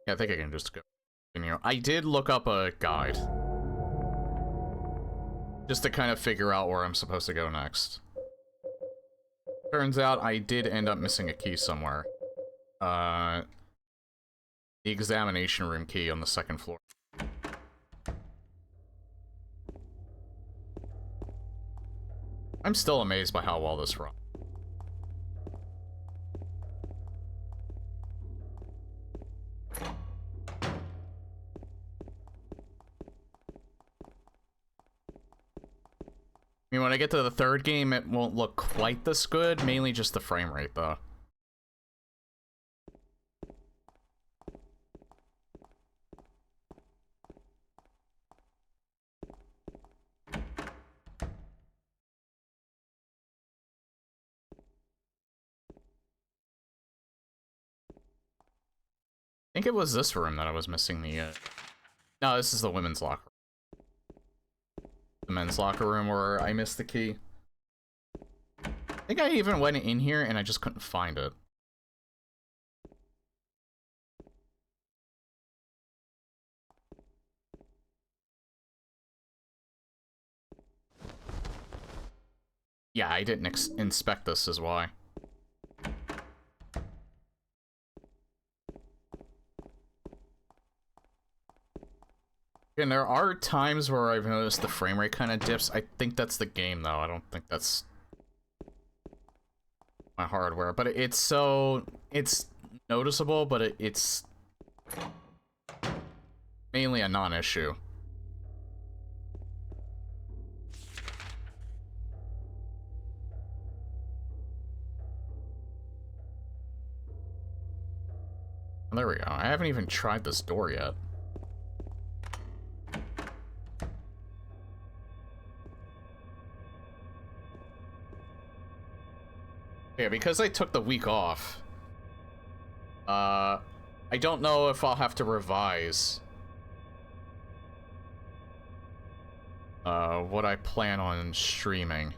Yeah, I think I can just go continue. I did look up a guide. Just to kind of figure out where I'm supposed to go next. Turns out I did end up missing a key somewhere. The examination room key on the second floor. I'm still amazed by how well this runs. I mean, when I get to the third game, it won't look quite this good, mainly just the frame rate, though. I think it was this room that I was missing the, No, this is the women's locker room. The men's locker room where I missed the key. I think I even went in here and I just couldn't find it. Yeah, I didn't inspect this is why. And there are times where I've noticed the frame rate kind of dips. I think that's the game, though. I don't think that's my hardware. But it's noticeable, but it's mainly a non-issue. There we go. I haven't even tried this door yet. Yeah, because I took the week off, I don't know if I'll have to revise what I plan on streaming.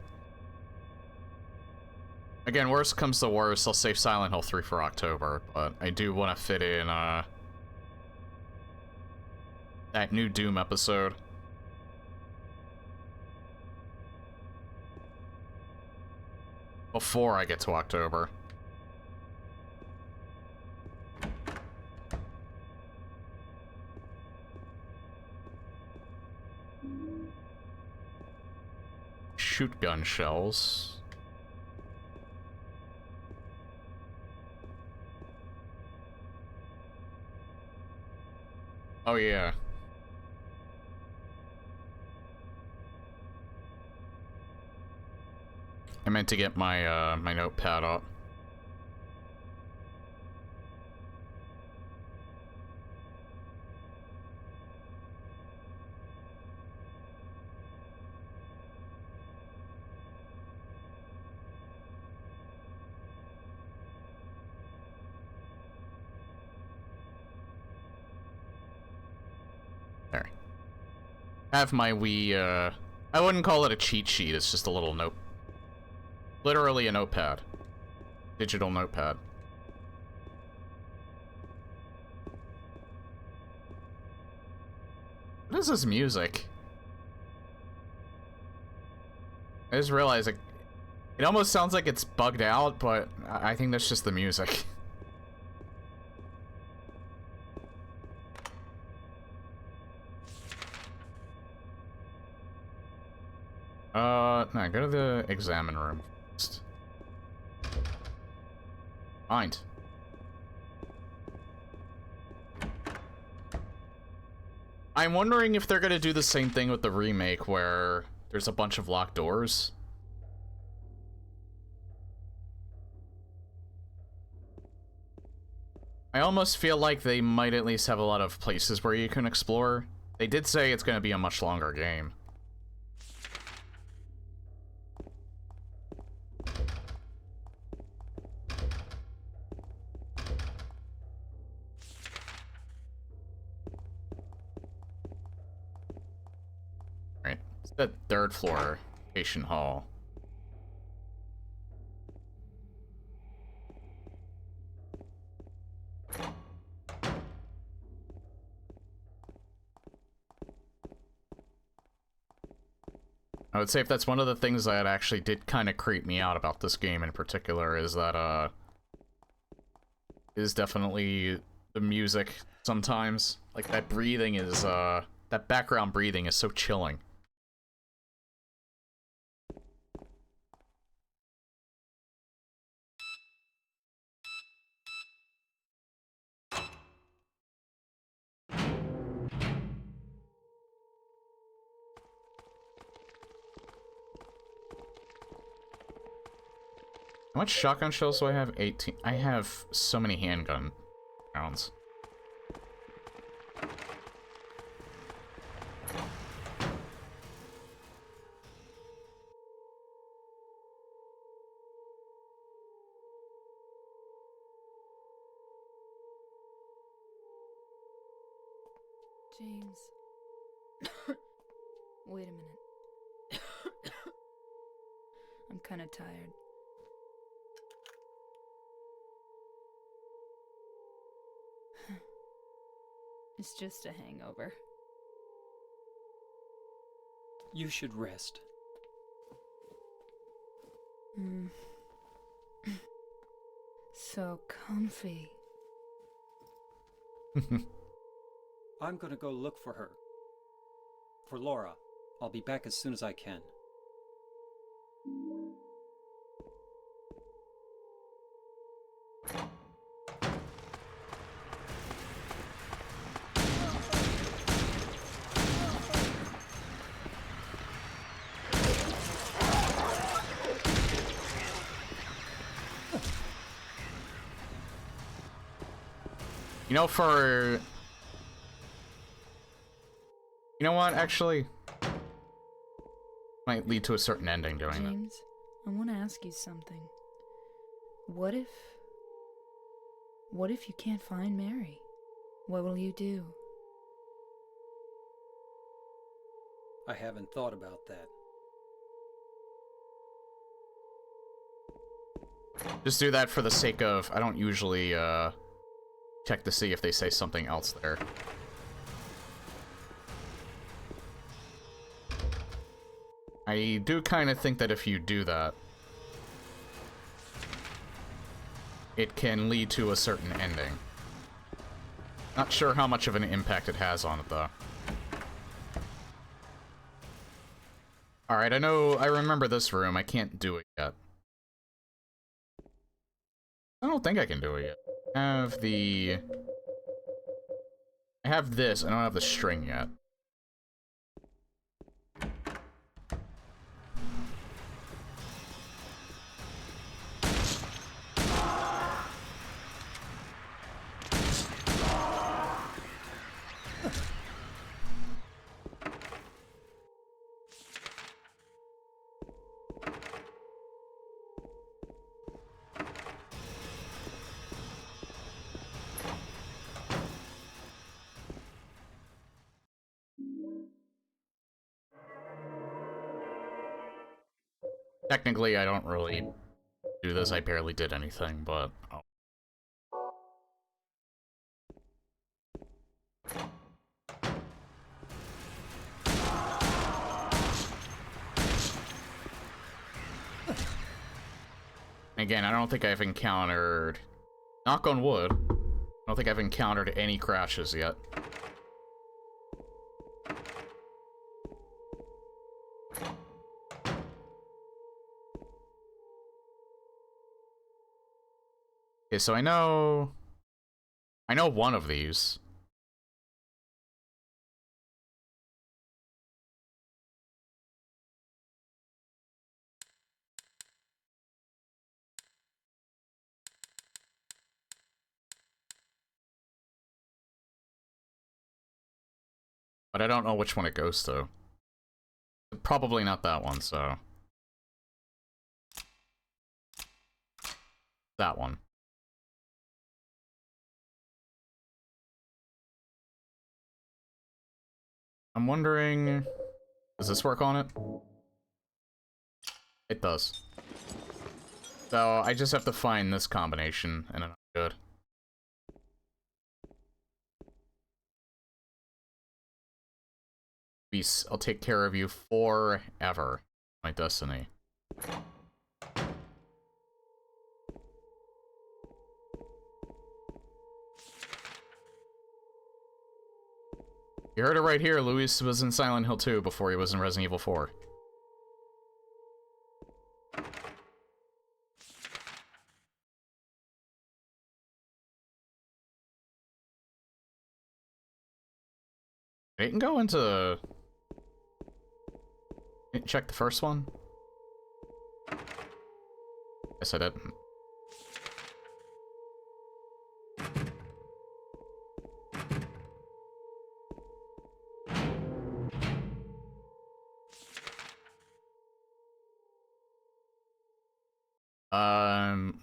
Again, worst comes to worst, I'll save Silent Hill 3 for October, but I do want to fit in, that new Doom episode. Before I get to October. Shoot gun shells. Oh yeah. I meant to get my my notepad up. There. I have my Wii, I wouldn't call it a cheat sheet, it's just a little note. Literally a notepad. Digital notepad. What is this music? I just realized it almost sounds like it's bugged out, but I think that's just the music. No, go to the examine room first. Mind. I'm wondering if they're gonna do the same thing with the remake where there's a bunch of locked doors. I almost feel like they might at least have a lot of places where you can explore. They did say it's gonna be a much longer game. Right, it's the third floor, patient hall. I would say if that's one of the things that actually did kind of creep me out about this game in particular is that, is definitely the music sometimes. Like, that breathing is, that background breathing is so chilling. How much shotgun shells do I have? 18. I have so many handgun rounds. James. Wait a minute. I'm kind of tired. It's just a hangover. You should rest. So comfy. I'm gonna go look for her. For Laura. I'll be back as soon as I can. You know, for... You know what, actually? Might lead to a certain ending doing that. James, I want to ask you something. What if you can't find Mary? What will you do? I haven't thought about that. Just do that for the sake of... I don't usually, check to see if they say something else there. I do kind of think that if you do that, it can lead to a certain ending. Not sure how much of an impact it has on it, though. Alright, I remember this room. I can't do it yet. I don't think I can do it yet. I have this, I don't have the string yet. Technically, I don't really do this. I barely did anything, but... Oh. Again, I don't think I've encountered... Knock on wood. I don't think I've encountered any crashes yet. Okay, so I know one of these. But I don't know which one it goes to. Probably not that one, so... That one. I'm wondering... Does this work on it? It does. So, I just have to find this combination, and I'm good. I'll take care of you forever. My destiny. You heard it right here. Luis was in Silent Hill 2 before he was in Resident Evil 4. I didn't go into... Didn't check the first one? Guess I didn't.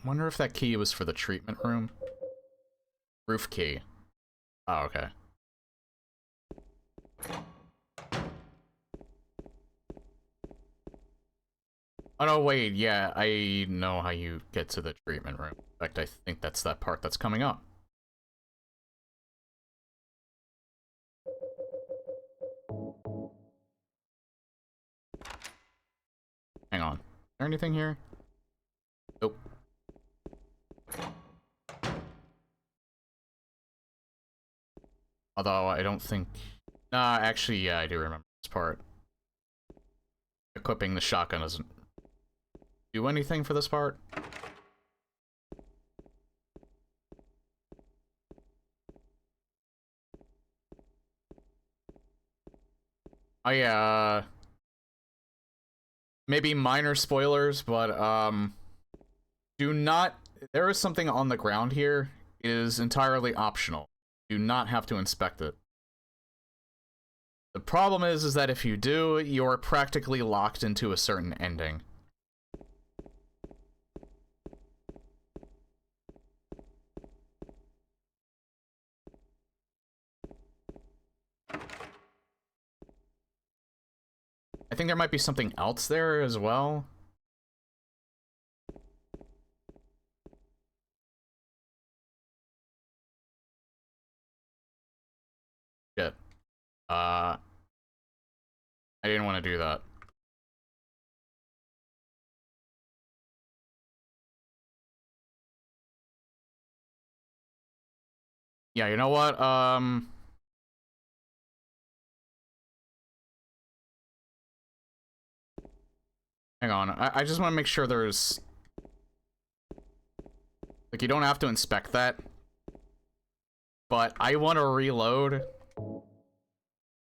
Wonder if that key was for the treatment room? Roof key. Oh, okay. Oh no, wait, yeah, I know how you get to the treatment room. In fact, I think that's that part that's coming up. Hang on. Is there anything here? Nope. Although, I don't think... Nah, actually, yeah, I do remember this part. Equipping the shotgun doesn't do anything for this part. Oh yeah, maybe minor spoilers, but, do not... There is something on the ground here. It is entirely optional. Do not have to inspect it. The problem is that if you do, you're practically locked into a certain ending. I think there might be something else there as well. Shit. I didn't want to do that. Yeah, you know what? Hang on. I just want to make sure there's... Like, you don't have to inspect that. But I want to reload.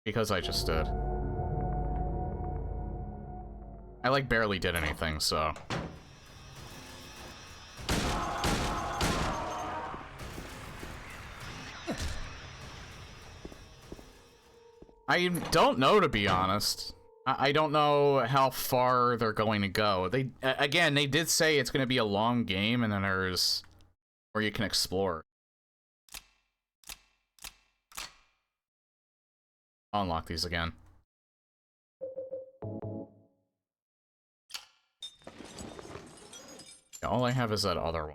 Because I just did. I, like, barely did anything, so... I don't know, to be honest. I don't know how far they're going to go. They, again, they did say it's going to be a long game, and then there's where you can explore. I'll unlock these again. Yeah, all I have is that other one.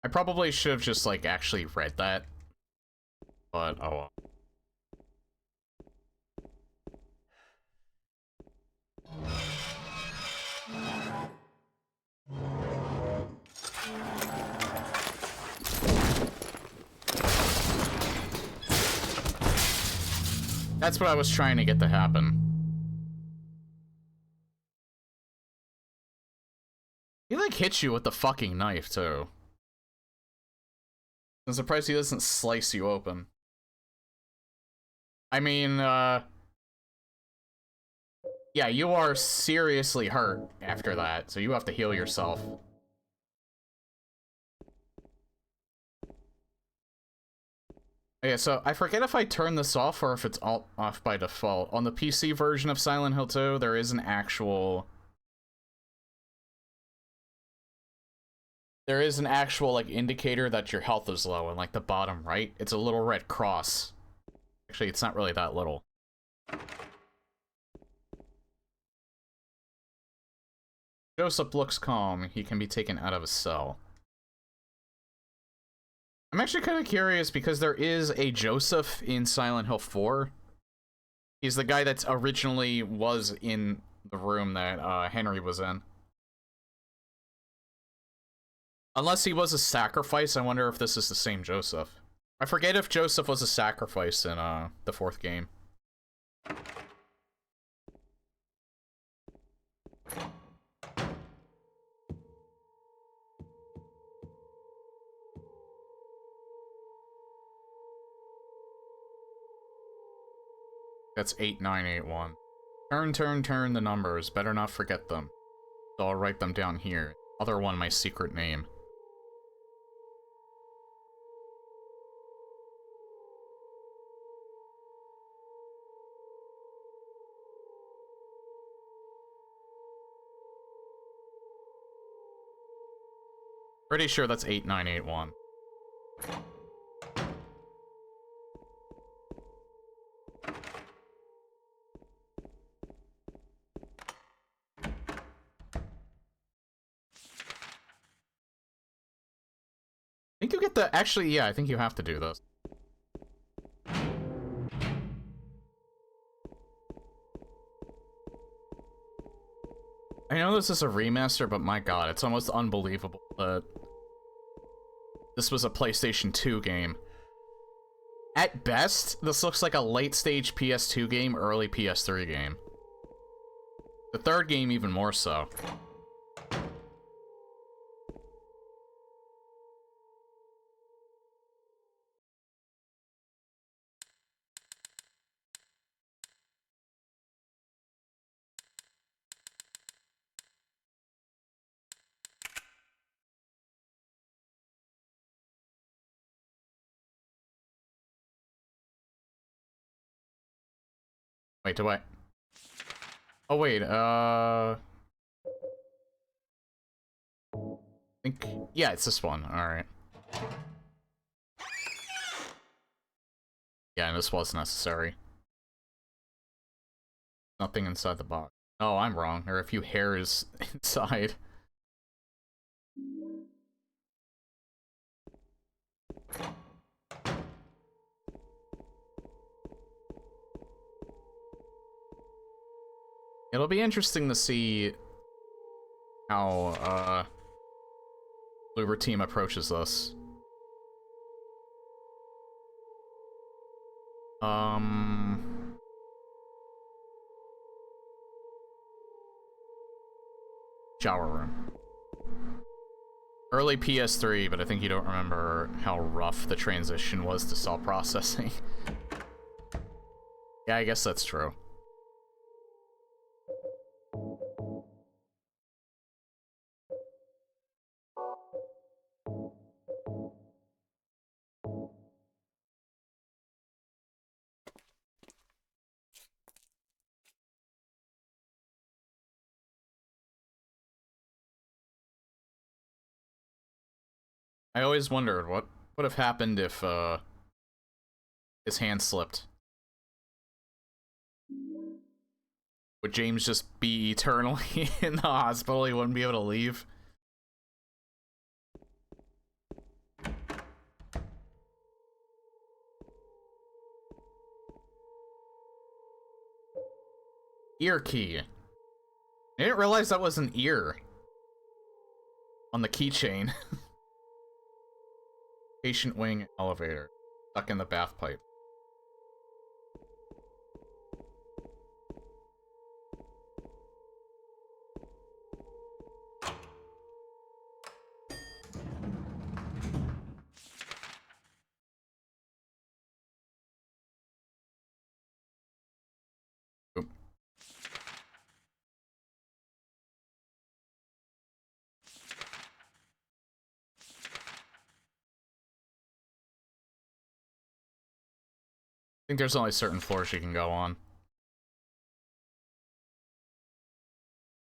I probably should have just, like, actually read that. But, oh well. That's what I was trying to get to happen. He, like, hits you with the fucking knife, too. I'm surprised he doesn't slice you open. I mean, yeah, you are seriously hurt after that, so you have to heal yourself. Okay, so I forget if I turn this off or if it's all off by default. On the PC version of Silent Hill 2, there is an actual... There is an actual, like, indicator that your health is low in, like, the bottom right. It's a little red cross. Actually, it's not really that little. Joseph looks calm. He can be taken out of his cell. I'm actually kind of curious because there is a Joseph in Silent Hill 4. He's the guy that originally was in the room that Henry was in. Unless he was a sacrifice, I wonder if this is the same Joseph. I forget if Joseph was a sacrifice in the 4th game. That's 8981. Turn the numbers. Better not forget them. So I'll write them down here. Other one, my secret name. Pretty sure that's 8981. I think you get the... Actually, yeah, I think you have to do this. I know this is a remaster, but my god, it's almost unbelievable that this was a PlayStation 2 game. At best, this looks like a late-stage PS2 game, early PS3 game. The 3rd game even more so. Wait, do I... Oh, wait, I think... Yeah, it's this one, alright. Yeah, and this was necessary. Nothing inside the box. Oh, I'm wrong. There are a few hairs inside. It'll be interesting to see how, Bloober Team approaches this. Shower room. Early PS3, but I think you don't remember how rough the transition was to cell processing. Yeah, I guess that's true. I always wondered what would have happened if, his hand slipped. Would James just be eternally in the hospital? He wouldn't be able to leave? Ear key. I didn't realize that was an ear on the keychain. Patient wing elevator. Stuck in the bath pipe. Oop. think there's only certain floors you can go on.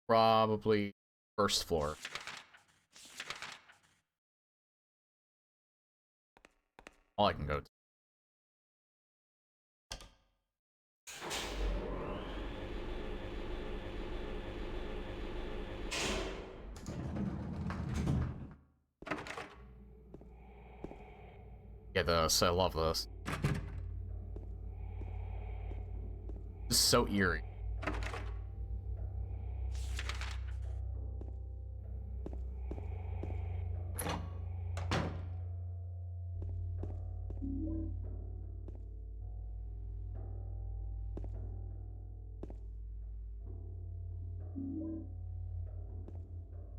Probably first floor. All I can go to. Get this, I love this. This is so eerie.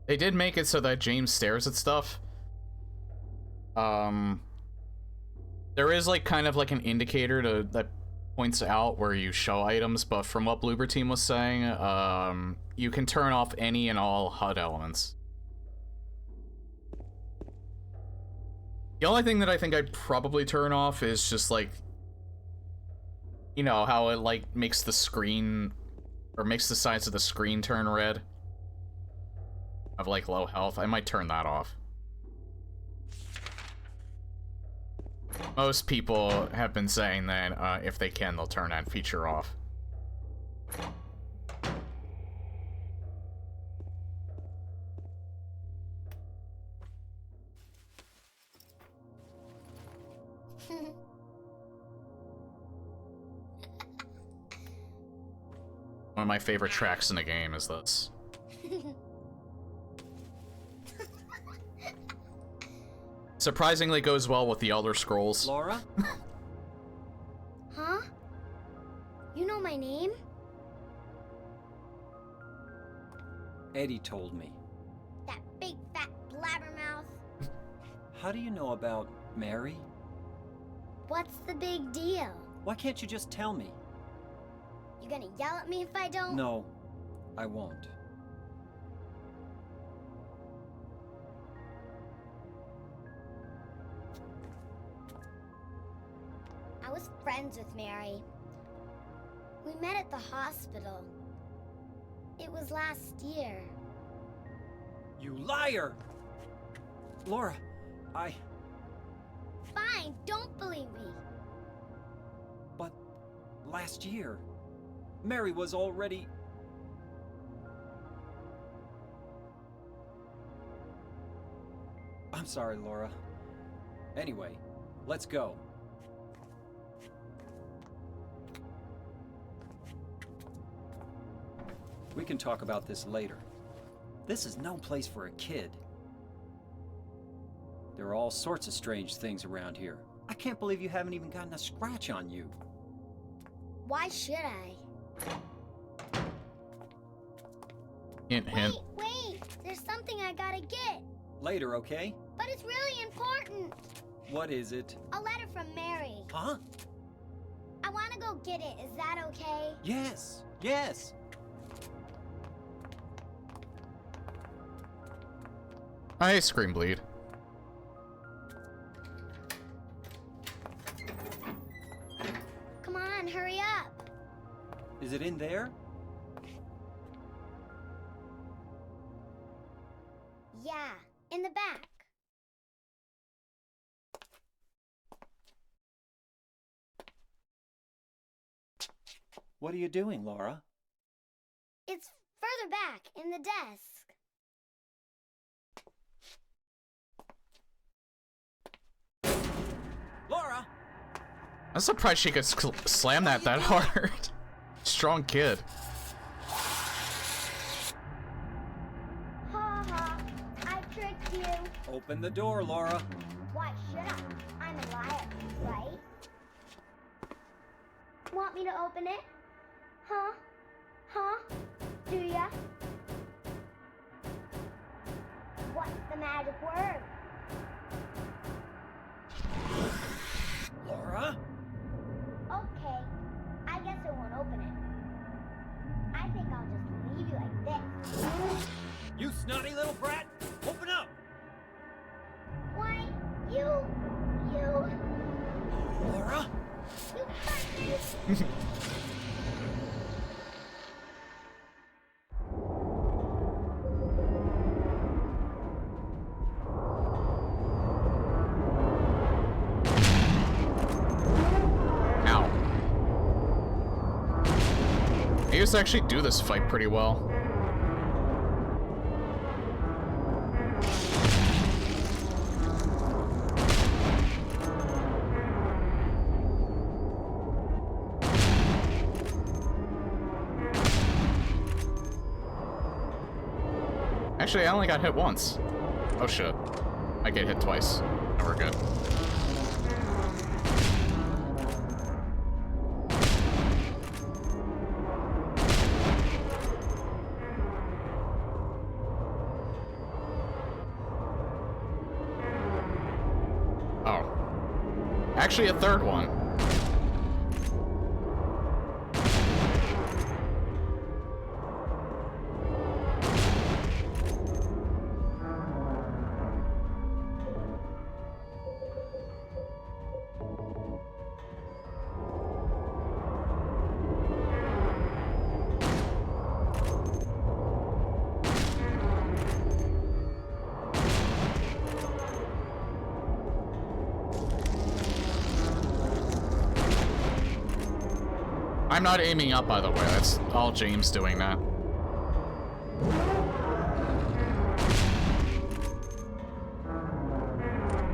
They did make it so that James stares at stuff. There is like kind of like an indicator that points out where you show items, but from what Bloober Team was saying, you can turn off any and all HUD elements. The only thing that I think I'd probably turn off is just like, you know, how it like makes the screen, or makes the sides of the screen turn red. Of like low health. I might turn that off. Most people have been saying that if they can, they'll turn that feature off. One of my favorite tracks in the game is this. Surprisingly goes well with the Elder Scrolls. Laura? Huh? You know my name? Eddie told me. That big fat blabbermouth. How do you know about Mary? What's the big deal? Why can't you just tell me? You gonna yell at me if I don't? No, I won't. I was friends with Mary. We met at the hospital. It was last year. You liar! Laura, Fine, don't believe me. But last year, Mary was already... I'm sorry, Laura. Anyway, let's go. We can talk about this later. This is no place for a kid. There are all sorts of strange things around here. I can't believe you haven't even gotten a scratch on you. Why should I? Hint, hint. Wait! There's something I gotta get. Later, okay? But it's really important. What is it? A letter from Mary. Huh? I wanna go get it. Is that okay? Yes, yes. I scream bleed. Come on, hurry up. Is it in there? Yeah, in the back. What are you doing, Laura? It's further back, in the desk. Laura! I'm surprised she could slam that hard. Strong kid. Ha ha, I tricked you. Open the door, Laura. Why should I? I'm a liar, right? Want me to open it? Huh? Huh? Do ya? What's the magic word? Laura? Okay, I guess I won't open it. I think I'll just leave you like this. You snotty little brat! Open up! Why, you... Laura? You hurt me! Ow. I used to actually do this fight pretty well. Actually, I only got hit once. Oh shit. I get hit twice. Oh, we're good. Oh. Actually, a third one. I'm not aiming up, by the way. That's all James doing that.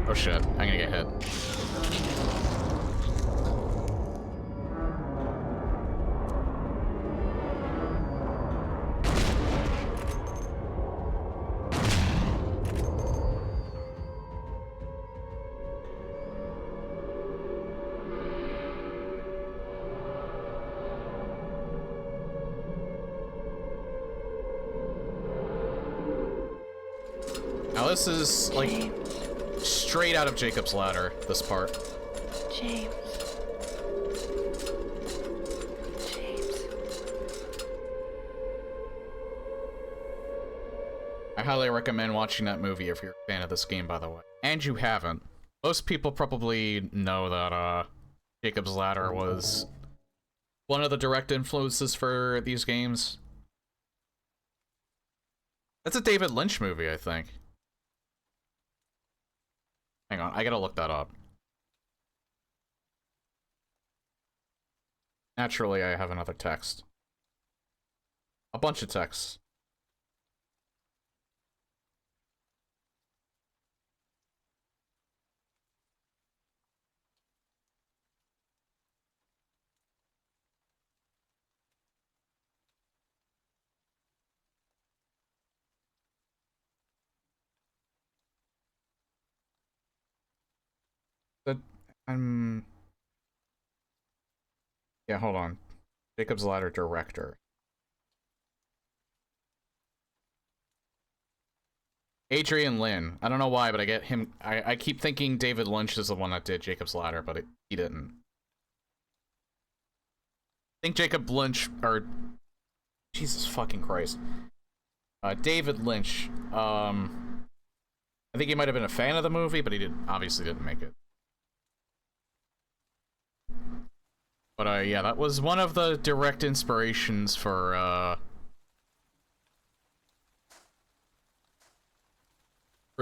Oh shit, I'm gonna get hit. Now this is, like, straight out of Jacob's Ladder, this part. James. James. I highly recommend watching that movie if you're a fan of this game, by the way. And you haven't. Most people probably know that, Jacob's Ladder was one of the direct influences for these games. That's a David Lynch movie, I think. Hang on, I gotta look that up. Naturally, I have another text. A bunch of texts. Yeah, hold on. Jacob's Ladder director. Adrian Lin. I don't know why, but I get him. I keep thinking David Lynch is the one that did Jacob's Ladder, but he didn't. I think Jacob Lynch, or Jesus fucking Christ, David Lynch. I think he might have been a fan of the movie, but he obviously didn't make it. But yeah, that was one of the direct inspirations for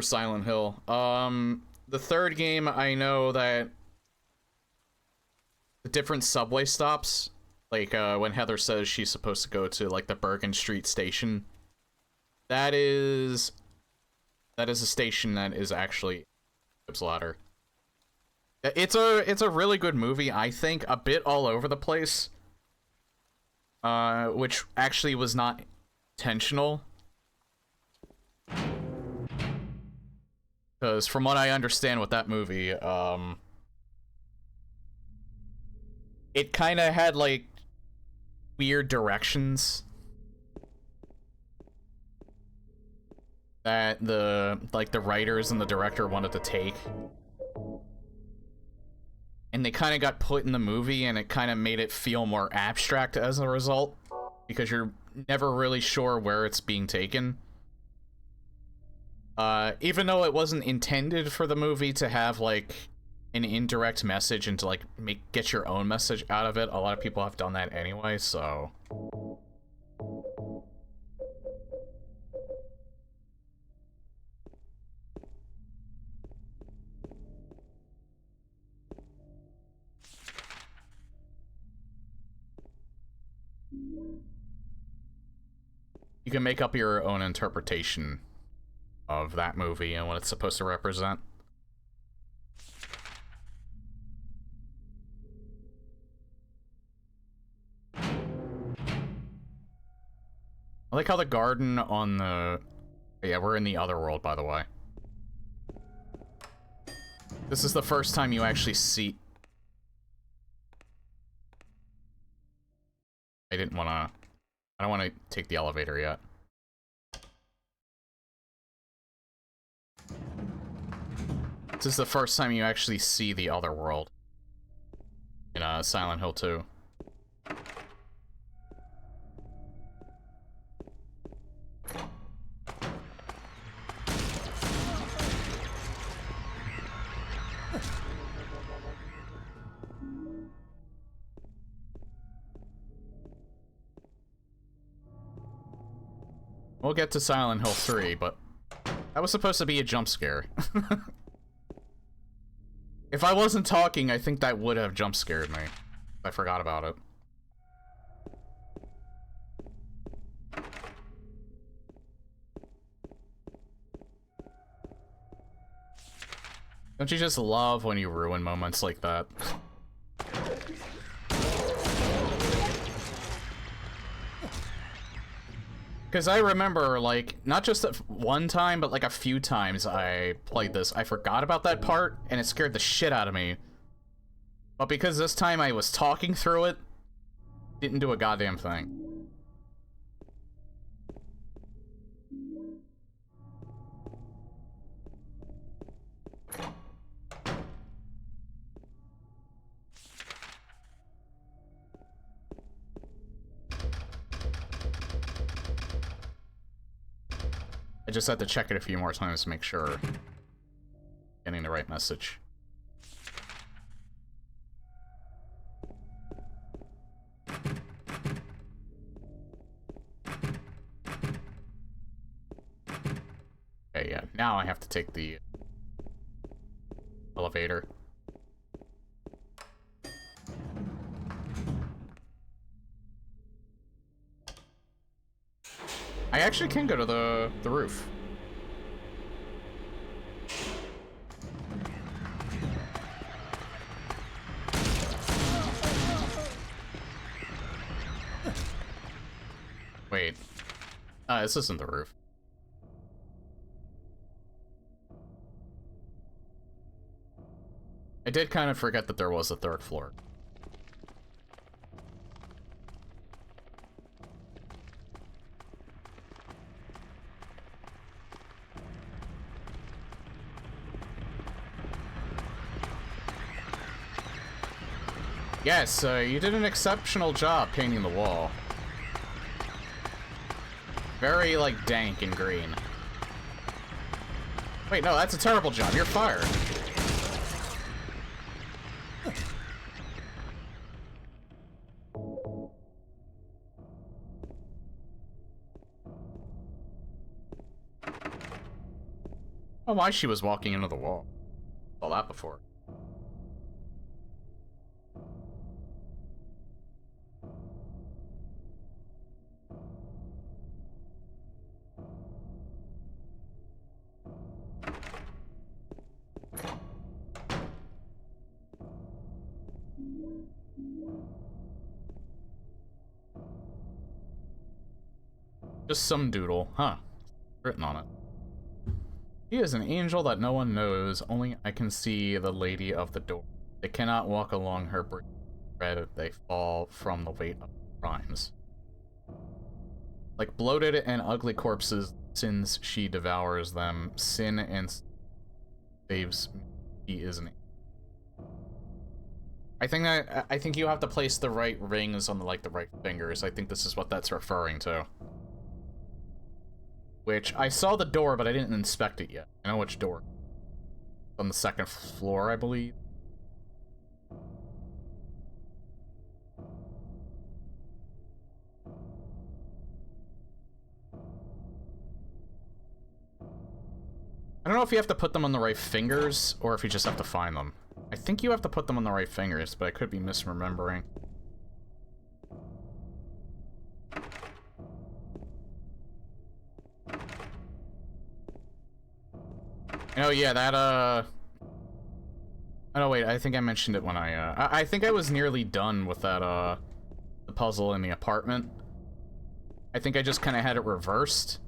Silent Hill. The third game, I know that the different subway stops, like when Heather says she's supposed to go to like the Bergen Street station, that is a station that is actually Jacob's Ladder. It's a really good movie, I think. A bit all over the place, which actually was not intentional. Because from what I understand with that movie, it kind of had like weird directions that the writers and the director wanted to take. And they kind of got put in the movie, and it kind of made it feel more abstract as a result, because you're never really sure where it's being taken. Even though it wasn't intended for the movie to have, like, an indirect message and to like get your own message out of it. A lot of people have done that anyway, so you can make up your own interpretation of that movie and what it's supposed to represent. I like how the garden on the... Yeah, we're in the other world, by the way. This is the first time you actually see... I don't want to take the elevator yet. This is the first time you actually see the other world in Silent Hill 2. We'll get to Silent Hill 3, but that was supposed to be a jump scare. If I wasn't talking, I think that would have jump scared me. I forgot about it. Don't you just love when you ruin moments like that? Because I remember, like, not just one time, but like a few times I played this, I forgot about that part, and it scared the shit out of me. But because this time I was talking through it, didn't do a goddamn thing. I just had to check it a few more times to make sure getting the right message. Okay, yeah, now I have to take the elevator. I actually can go to the roof. Wait. This isn't the roof. I did kind of forget that there was a third floor. Yes, you did an exceptional job painting the wall. Very, like, dank and green. Wait, no, that's a terrible job. You're fired. Oh, why she was walking into the wall. Saw that before. Just some doodle, huh? Written on it. He is an angel that no one knows, only I can see the lady of the door. They cannot walk along her bridge, they fall from the weight of crimes. Like bloated and ugly corpses, sins she devours them, sin and saves me. He is an angel. I think you have to place the right rings on the right fingers. I think this is what that's referring to. Which, I saw the door, but I didn't inspect it yet. I know which door. On the second floor, I believe. I don't know if you have to put them on the right fingers, or if you just have to find them. I think you have to put them on the right fingers, but I could be misremembering. Oh yeah, that, oh no, wait, I think I mentioned it when I think I was nearly done with that, the puzzle in the apartment. I think I just kind of had it reversed.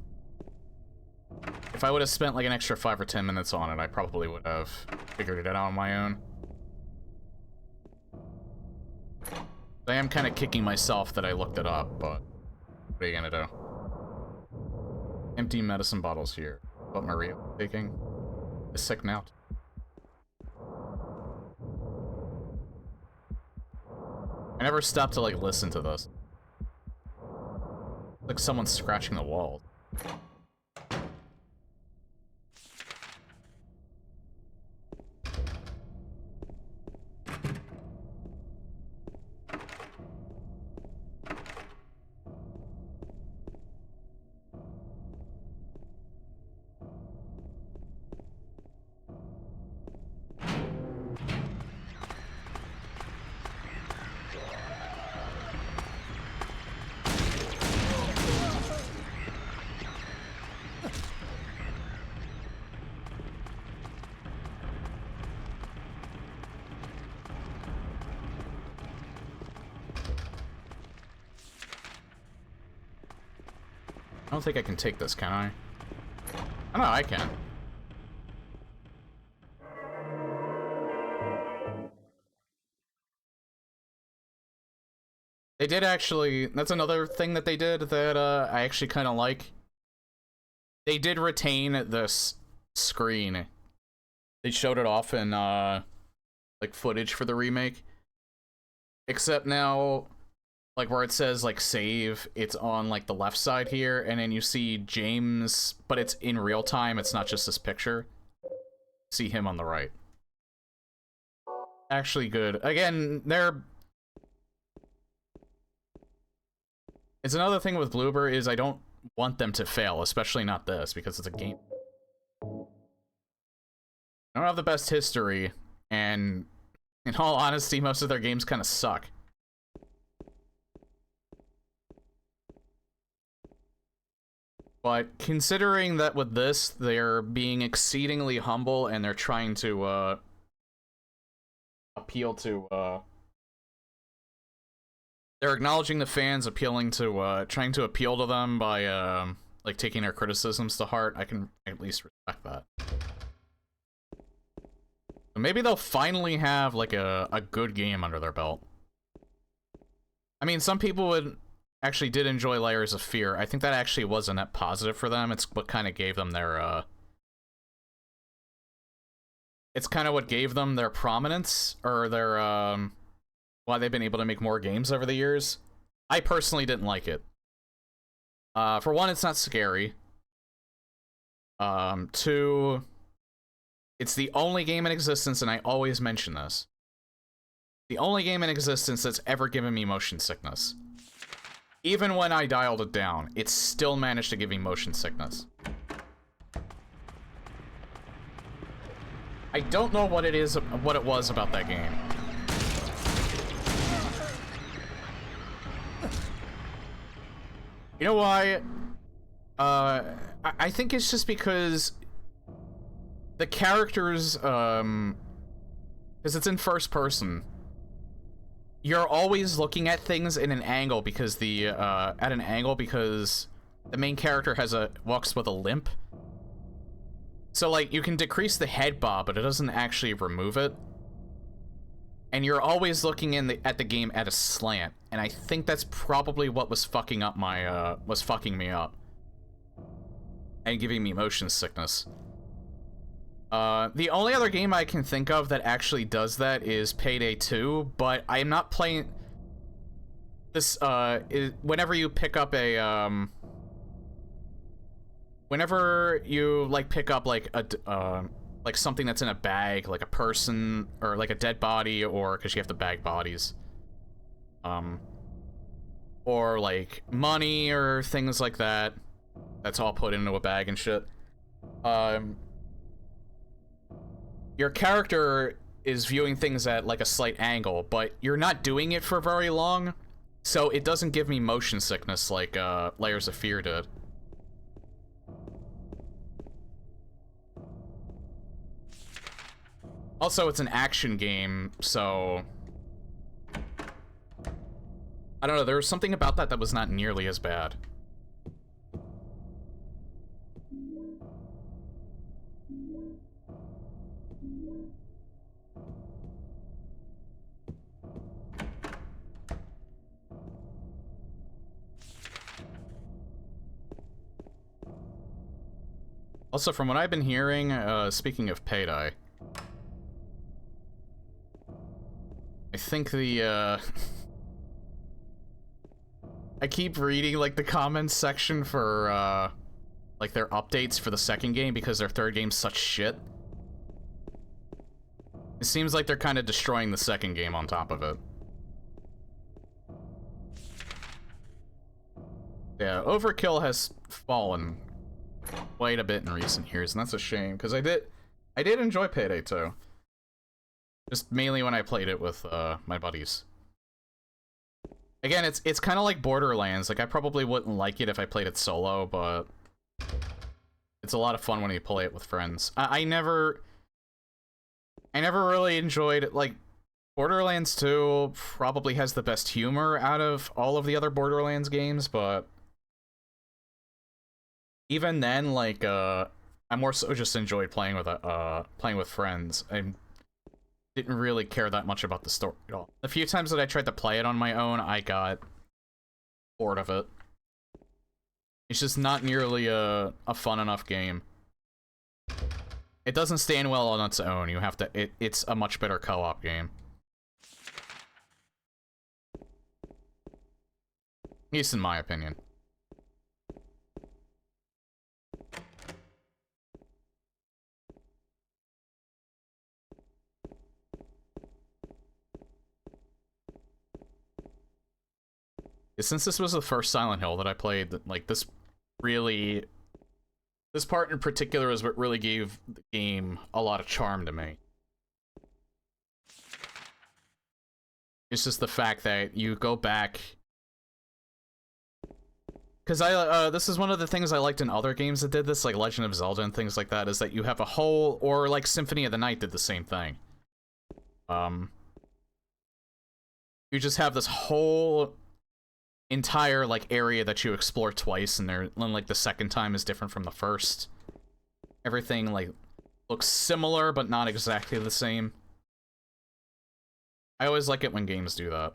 If I would have spent like an extra 5 or 10 minutes on it, I probably would have figured it out on my own. I am kind of kicking myself that I looked it up, but what are you gonna do? Empty medicine bottles here. What Maria was taking is sick now. I never stopped to like listen to this. Like someone's scratching the wall. I don't think I can take this, can I? Oh, no, I can. They did actually, that's another thing that they did that I actually kind of like. They did retain this screen. They showed it off in like footage for the remake. Except now, like where it says like save, it's on like the left side here, and then you see James, but it's in real time, it's not just this picture. See him on the right. Actually good. Again, it's another thing with Bloober is I don't want them to fail, especially not this, because it's a game. I don't have the best history, and in all honesty, most of their games kind of suck. But considering that with this, they're being exceedingly humble and they're trying to appeal to they're acknowledging the fans, appealing to trying to appeal to them by like taking their criticisms to heart, I can at least respect that. So maybe they'll finally have like a good game under their belt. I mean, some people actually did enjoy Layers of Fear. I think that actually was a net positive for them. It's what kind of gave them their it's kind of what gave them their prominence, or their why they've been able to make more games over the years. I personally didn't like it. For one, it's not scary. Two, it's the only game in existence, and I always mention this, the only game in existence that's ever given me motion sickness. Even when I dialed it down, it still managed to give me motion sickness. I don't know what it was about that game. You know why? I think it's just because the characters, because it's in first person, you're always looking at things in an angle because at an angle because the main character walks with a limp. So like you can decrease the head bob, but it doesn't actually remove it. And you're always looking at the game at a slant, and I think that's probably what was fucking up was fucking me up and giving me motion sickness. The only other game I can think of that actually does that is Payday 2, but I'm not playing this. Whenever you pick up a whenever you like pick up like a like something that's in a bag, like a person, or like a dead body, or because you have to bag bodies. Or like money or things like that. That's all put into a bag and shit. your character is viewing things at like a slight angle, but you're not doing it for very long, so it doesn't give me motion sickness like Layers of Fear did. Also, it's an action game, so I don't know, there was something about that that was not nearly as bad. Also, from what I've been hearing, speaking of Payday, I think the, I keep reading, like, the comments section for, like, their updates for the second game because their third game's such shit. It seems like they're kind of destroying the second game on top of it. Yeah, Overkill has fallen quite a bit in recent years, and that's a shame, because I did enjoy Payday 2. Just mainly when I played it with, my buddies. Again, it's kind of like Borderlands. Like, I probably wouldn't like it if I played it solo, but it's a lot of fun when you play it with friends. I never really enjoyed it. Like, Borderlands 2 probably has the best humor out of all of the other Borderlands games, but even then, like, I more so just enjoyed playing with friends. I didn't really care that much about the story at all. The few times that I tried to play it on my own, I got bored of it. It's just not nearly a fun enough game. It doesn't stand well on its own. You have to, it's a much better co-op game. At least in my opinion. Since this was the first Silent Hill that I played, like, this part in particular is what really gave the game a lot of charm to me. It's just the fact that you go back, because this is one of the things I liked in other games that did this, like Legend of Zelda and things like that, is that you have a whole, or like Symphony of the Night did the same thing. You just have this whole entire, like, area that you explore twice, and like, the second time is different from the first. Everything, like, looks similar, but not exactly the same. I always like it when games do that.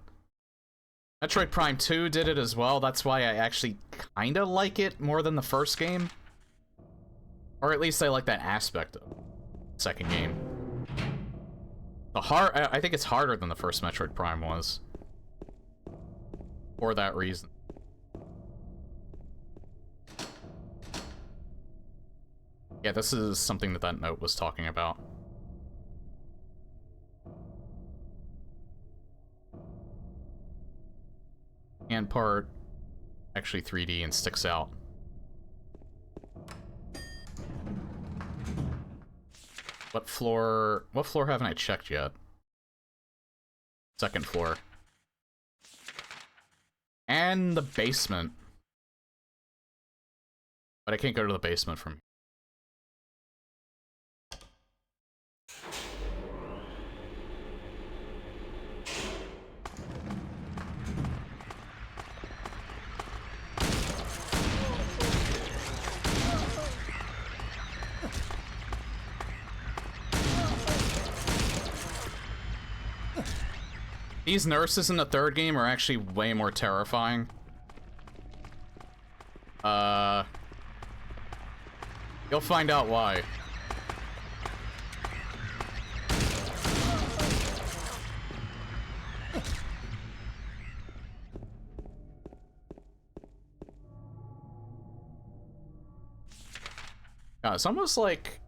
Metroid Prime 2 did it as well. That's why I actually kinda like it more than the first game. Or at least I like that aspect of the second game. I think it's harder than the first Metroid Prime was. For that reason. Yeah, this is something that note was talking about. And part actually 3D and sticks out. What floor haven't I checked yet? Second floor. And the basement. But I can't go to the basement from here. These nurses in the third game are actually way more terrifying. You'll find out why. Yeah, it's almost like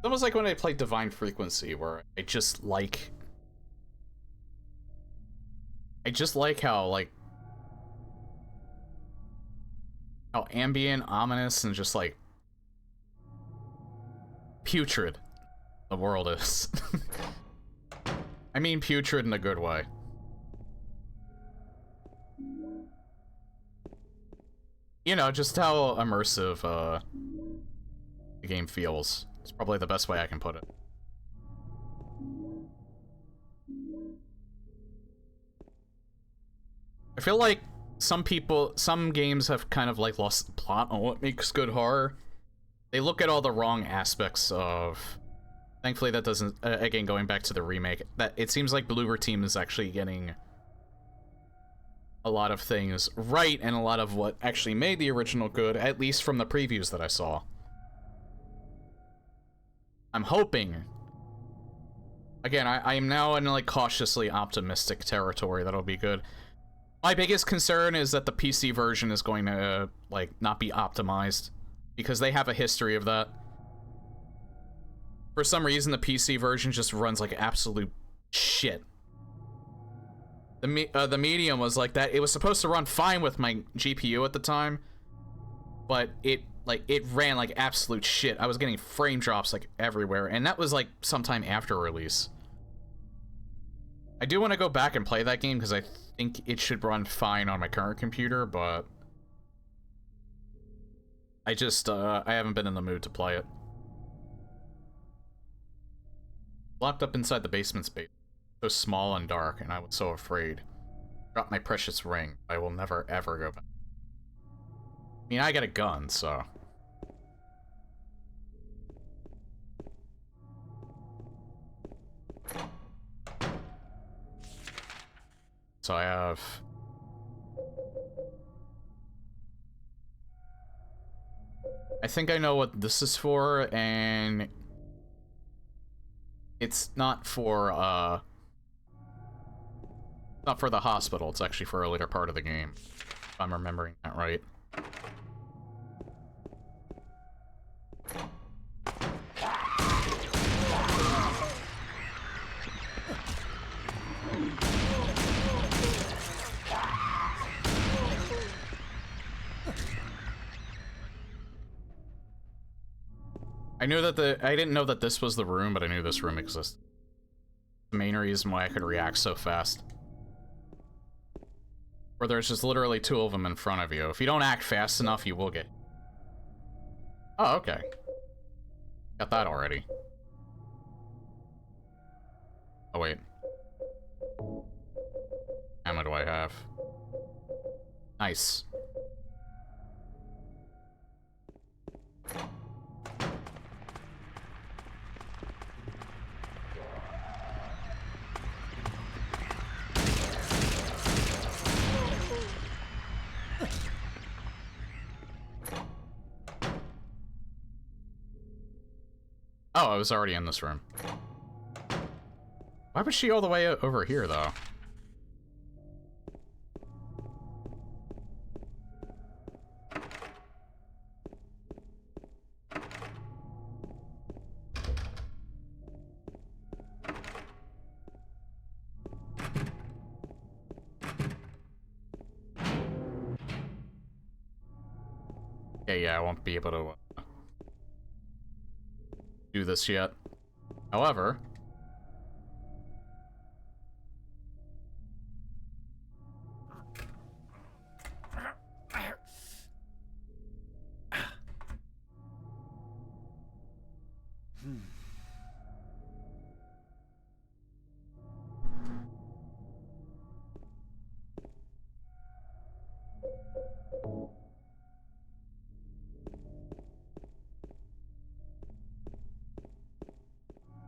when I played Divine Frequency, where I just like how, how ambient, ominous, and just, like, putrid the world is. I mean putrid in a good way. You know, just how immersive the game feels. It's probably the best way I can put it. I feel like some games have kind of like lost the plot on what makes good horror. They look at all the wrong aspects of... Thankfully that doesn't, again, going back to the remake, that it seems like Bloober Team is actually getting a lot of things right, and a lot of what actually made the original good, at least from the previews that I saw. I'm hoping. Again, I am now in like cautiously optimistic territory that'll be good. My biggest concern is that the PC version is going to like not be optimized, because they have a history of that. For some reason, the PC version just runs like absolute shit. The medium was like that. It was supposed to run fine with my GPU at the time, but it ran like absolute shit. I was getting frame drops like everywhere, and that was like sometime after release. I do want to go back and play that game because I think it should run fine on my current computer, but I just I haven't been in the mood to play it. Locked up inside the basement space. So small and dark, and I was so afraid. Dropped my precious ring. I will never ever go back. I mean, I got a gun, so... So I have... I think I know what this is for, and... It's not for, not for the hospital, it's actually for a later part of the game. If I'm remembering that right. I knew that I didn't know that this was the room, but I knew this room existed. The main reason why I could react so fast. Where there's just literally two of them in front of you. If you don't act fast enough, you will get... Oh, okay. Got that already. Oh, wait. How much do I have? Nice. Oh, I was already in this room. Why was she all the way over here, though? Yeah, I won't be able to do this yet. However,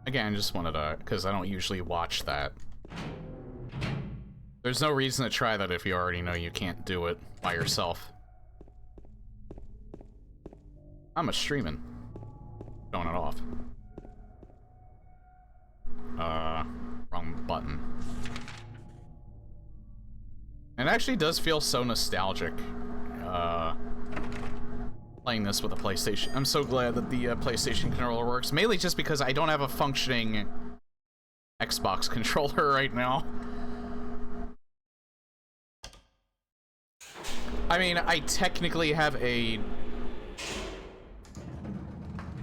again, I just wanted to, because I don't usually watch that. There's no reason to try that if you already know you can't do it by yourself. I'm a streaming. Showing it off. Wrong button. It actually does feel so nostalgic, playing this with a PlayStation. I'm so glad that the PlayStation controller works, mainly just because I don't have a functioning Xbox controller right now. I mean, I technically have a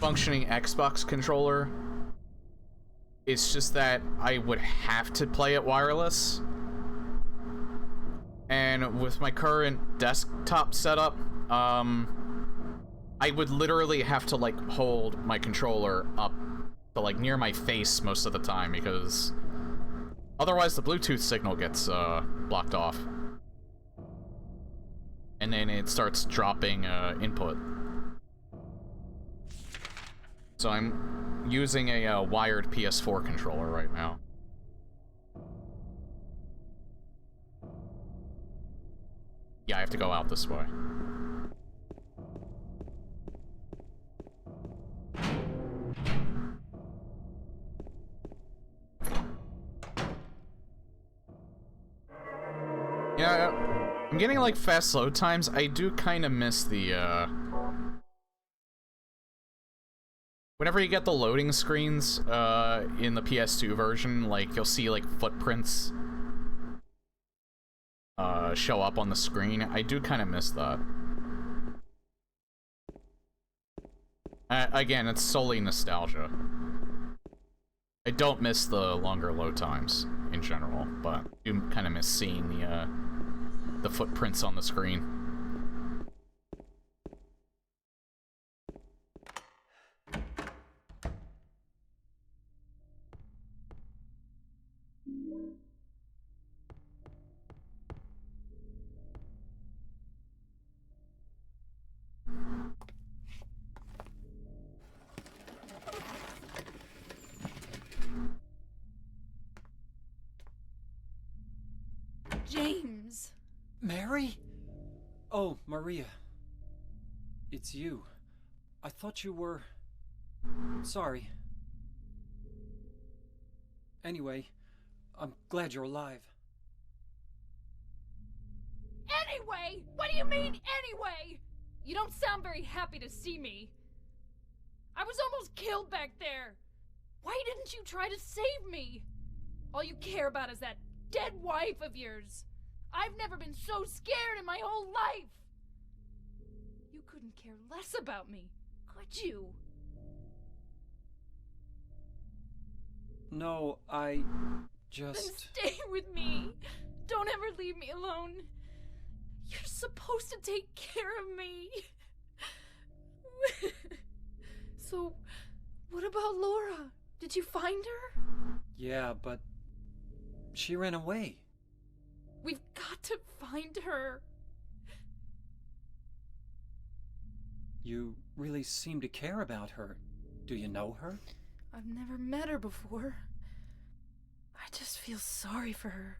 functioning Xbox controller, It's just that I would have to play it wireless. And with my current desktop setup, I would literally have to, like, hold my controller up to, like, near my face most of the time, because otherwise the Bluetooth signal gets, blocked off. And then it starts dropping, input. So I'm using a, wired PS4 controller right now. Yeah, I have to go out this way. Yeah, I'm getting, like, fast load times. I do kind of miss the, whenever you get the loading screens, in the PS2 version, like, you'll see, like, footprints, show up on the screen. I do kind of miss that. Again, it's solely nostalgia. I don't miss the longer load times in general, but I do kind of miss seeing the footprints on the screen. James! Mary? Oh, Maria. It's you. I thought you were... Sorry. Anyway, I'm glad you're alive. Anyway? What do you mean, anyway? You don't sound very happy to see me. I was almost killed back there. Why didn't you try to save me? All you care about is that dead wife of yours. I've never been so scared in my whole life. You couldn't care less about me, could you? No, I Then just... stay with me. Don't ever leave me alone. You're supposed to take care of me. So, what about Laura? Did you find her? Yeah, but... she ran away. We've got to find her. You really seem to care about her. Do you know her? I've never met her before. I just feel sorry for her.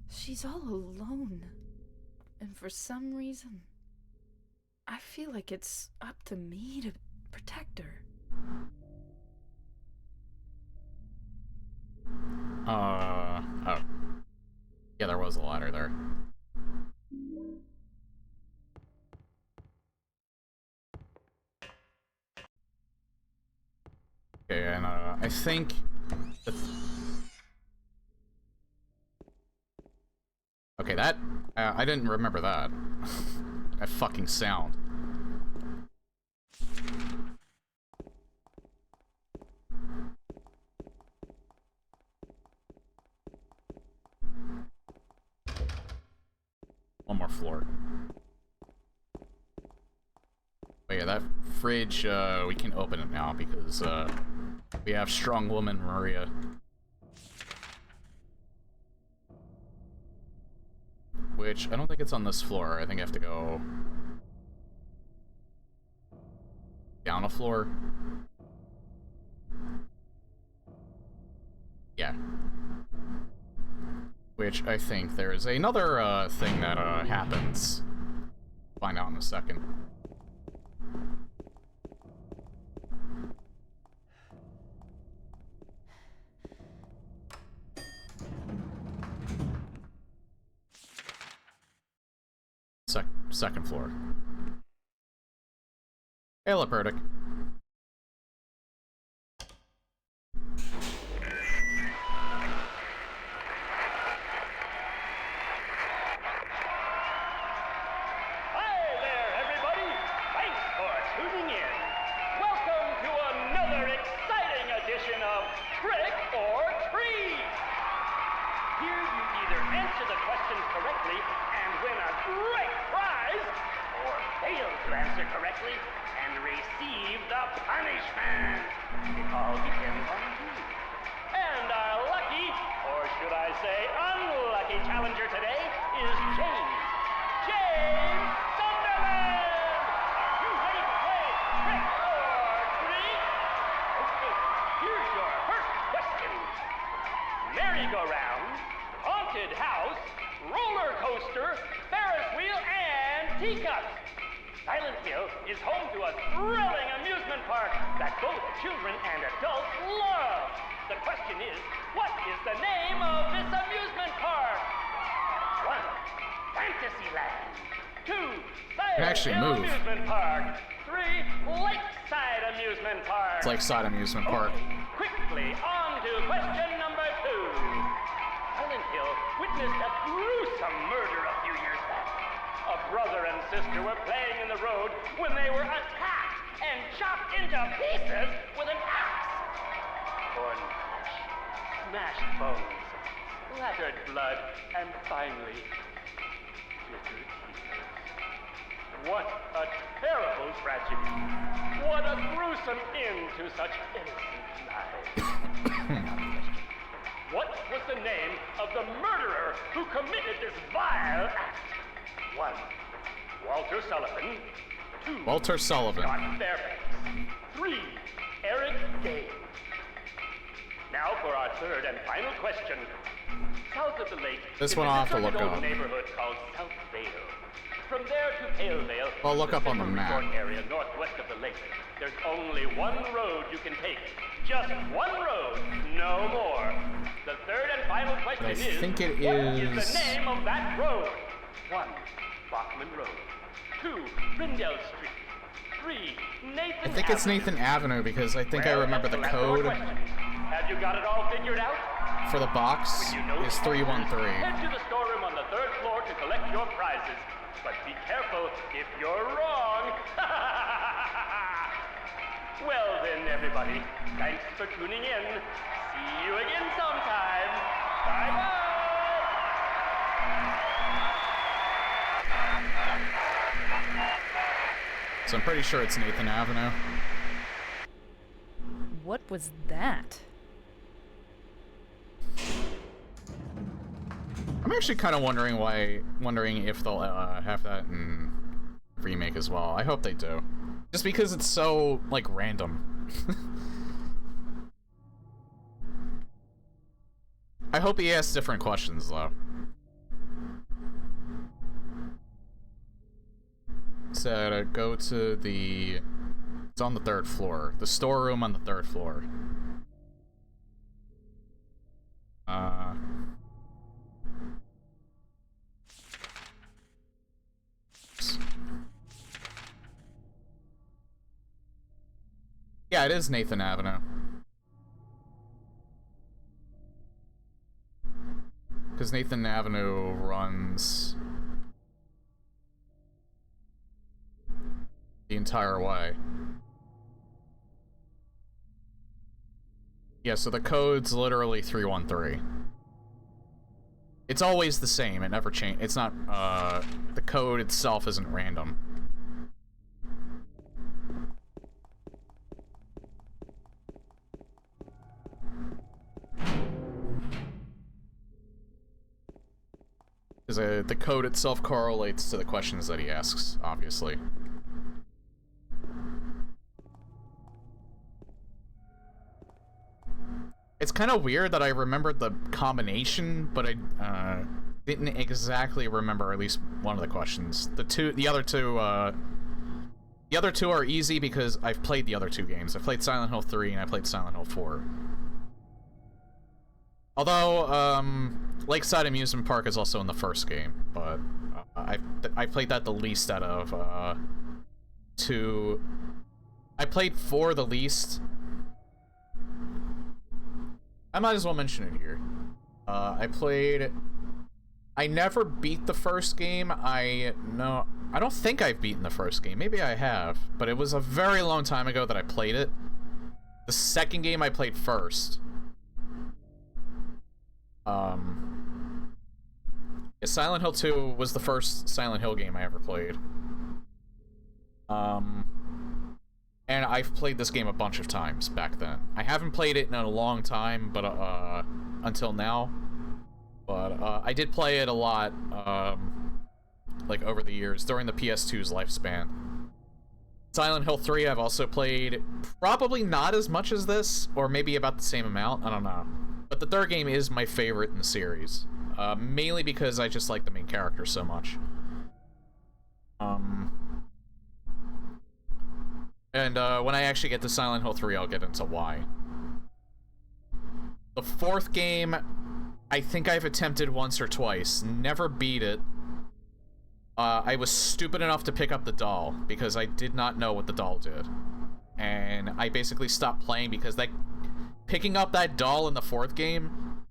She's all alone. And for some reason, I feel like it's up to me to protect her. Oh. Yeah, there was a ladder there. Okay, and, I think... Okay, that... I didn't remember that. That fucking sound. One more floor. But yeah, that fridge, we can open it now because, we have strong woman Maria. Which, I don't think it's on this floor. I think I have to go... down a floor. Yeah. Which I think there's another, thing that, happens. Find out in a second. Second floor. Hey, Leopardek. Tuning in. Welcome to another exciting edition of Trick to answer correctly and receive the punishment. It all depends on you. And our lucky, or should I say unlucky challenger today is James. James Sunderland! You ready to play trick or treat? Okay, here's your first question. Merry-go-round, haunted house, roller coaster, Ferris wheel, and teacups. Silent Hill is home to a thrilling amusement park that both children and adults love. The question is, what is the name of this amusement park? 1. Fantasyland. 2. Silent actually Hill move. Amusement Park. 3. Lakeside Amusement Park. It's Lakeside Amusement Park. Quickly, on to question number 2. Silent Hill witnessed a gruesome murder a few years back. A brother and sister were playing in the road when they were attacked and chopped into pieces with an axe. Torn flesh, smashed bones, splattered blood, and finally, glittered tears. What a terrible tragedy. What a gruesome end to such innocent lives. What was the name of the murderer who committed this vile act? 1. Walter Sullivan. 2. Walter Sullivan. John Fairbanks. 3. Eric Dane. Now for our third and final question. South of the lake This is one a I'll have to deserted look old up. neighborhood called South Vale. From there to Pale Vale, I'll look up on the central map. resort area northwest of the lake. There's only one road you can take. Just one road, no more. The third and final question I is, think it what is is- the name of that road? 1. Bachman Road. 2. Rindell Street. 3. Nathan I think it's Avenue. Nathan Avenue because I think I Well, remember the that's last code question. Have you got it all figured out? for the box You know is the 313. Head to the storeroom on the 3rd floor to collect your prizes. But be careful if you're wrong. Well then, everybody, thanks for tuning in. See you again sometime. Bye-bye. So I'm pretty sure it's Nathan Avenue. What was that? I'm actually kind of wondering if they'll have that in remake as well. I hope they do. Just because it's so, like, random. I hope he asks different questions, though. So, to go to the... It's on the 3rd floor. The storeroom on the 3rd floor. Yeah, it is Nathan Avenue. Because Nathan Avenue runs the entire way. Yeah, so the code's literally 313. It's always the same, it never changes. It's not, the code itself isn't random. Because the code itself correlates to the questions that he asks, obviously. It's kind of weird that I remembered the combination, but I didn't exactly remember at least one of the questions. The other two are easy because I've played the other two games. I played Silent Hill 3 and I played Silent Hill 4. Although, Lakeside Amusement Park is also in the first game, but I played that the least out of two. I played 4 the least. I might as well mention it here. I never beat the first game. I don't think I've beaten the first game. Maybe I have, but it was a very long time ago that I played it. The second game I played first. Yeah, Silent Hill 2 was the first Silent Hill game I ever played. And I've played this game a bunch of times back then. I haven't played it in a long time, but until now. But I did play it a lot, like over the years, during the PS2's lifespan. Silent Hill 3 I've also played probably not as much as this, or maybe about the same amount, I don't know. But the third game is my favorite in the series, mainly because I just like the main character so much. And when I actually get to Silent Hill 3, I'll get into why. The fourth game, I think I've attempted once or twice, never beat it. I was stupid enough to pick up the doll, because I did not know what the doll did. And I basically stopped playing because picking up that doll in the fourth game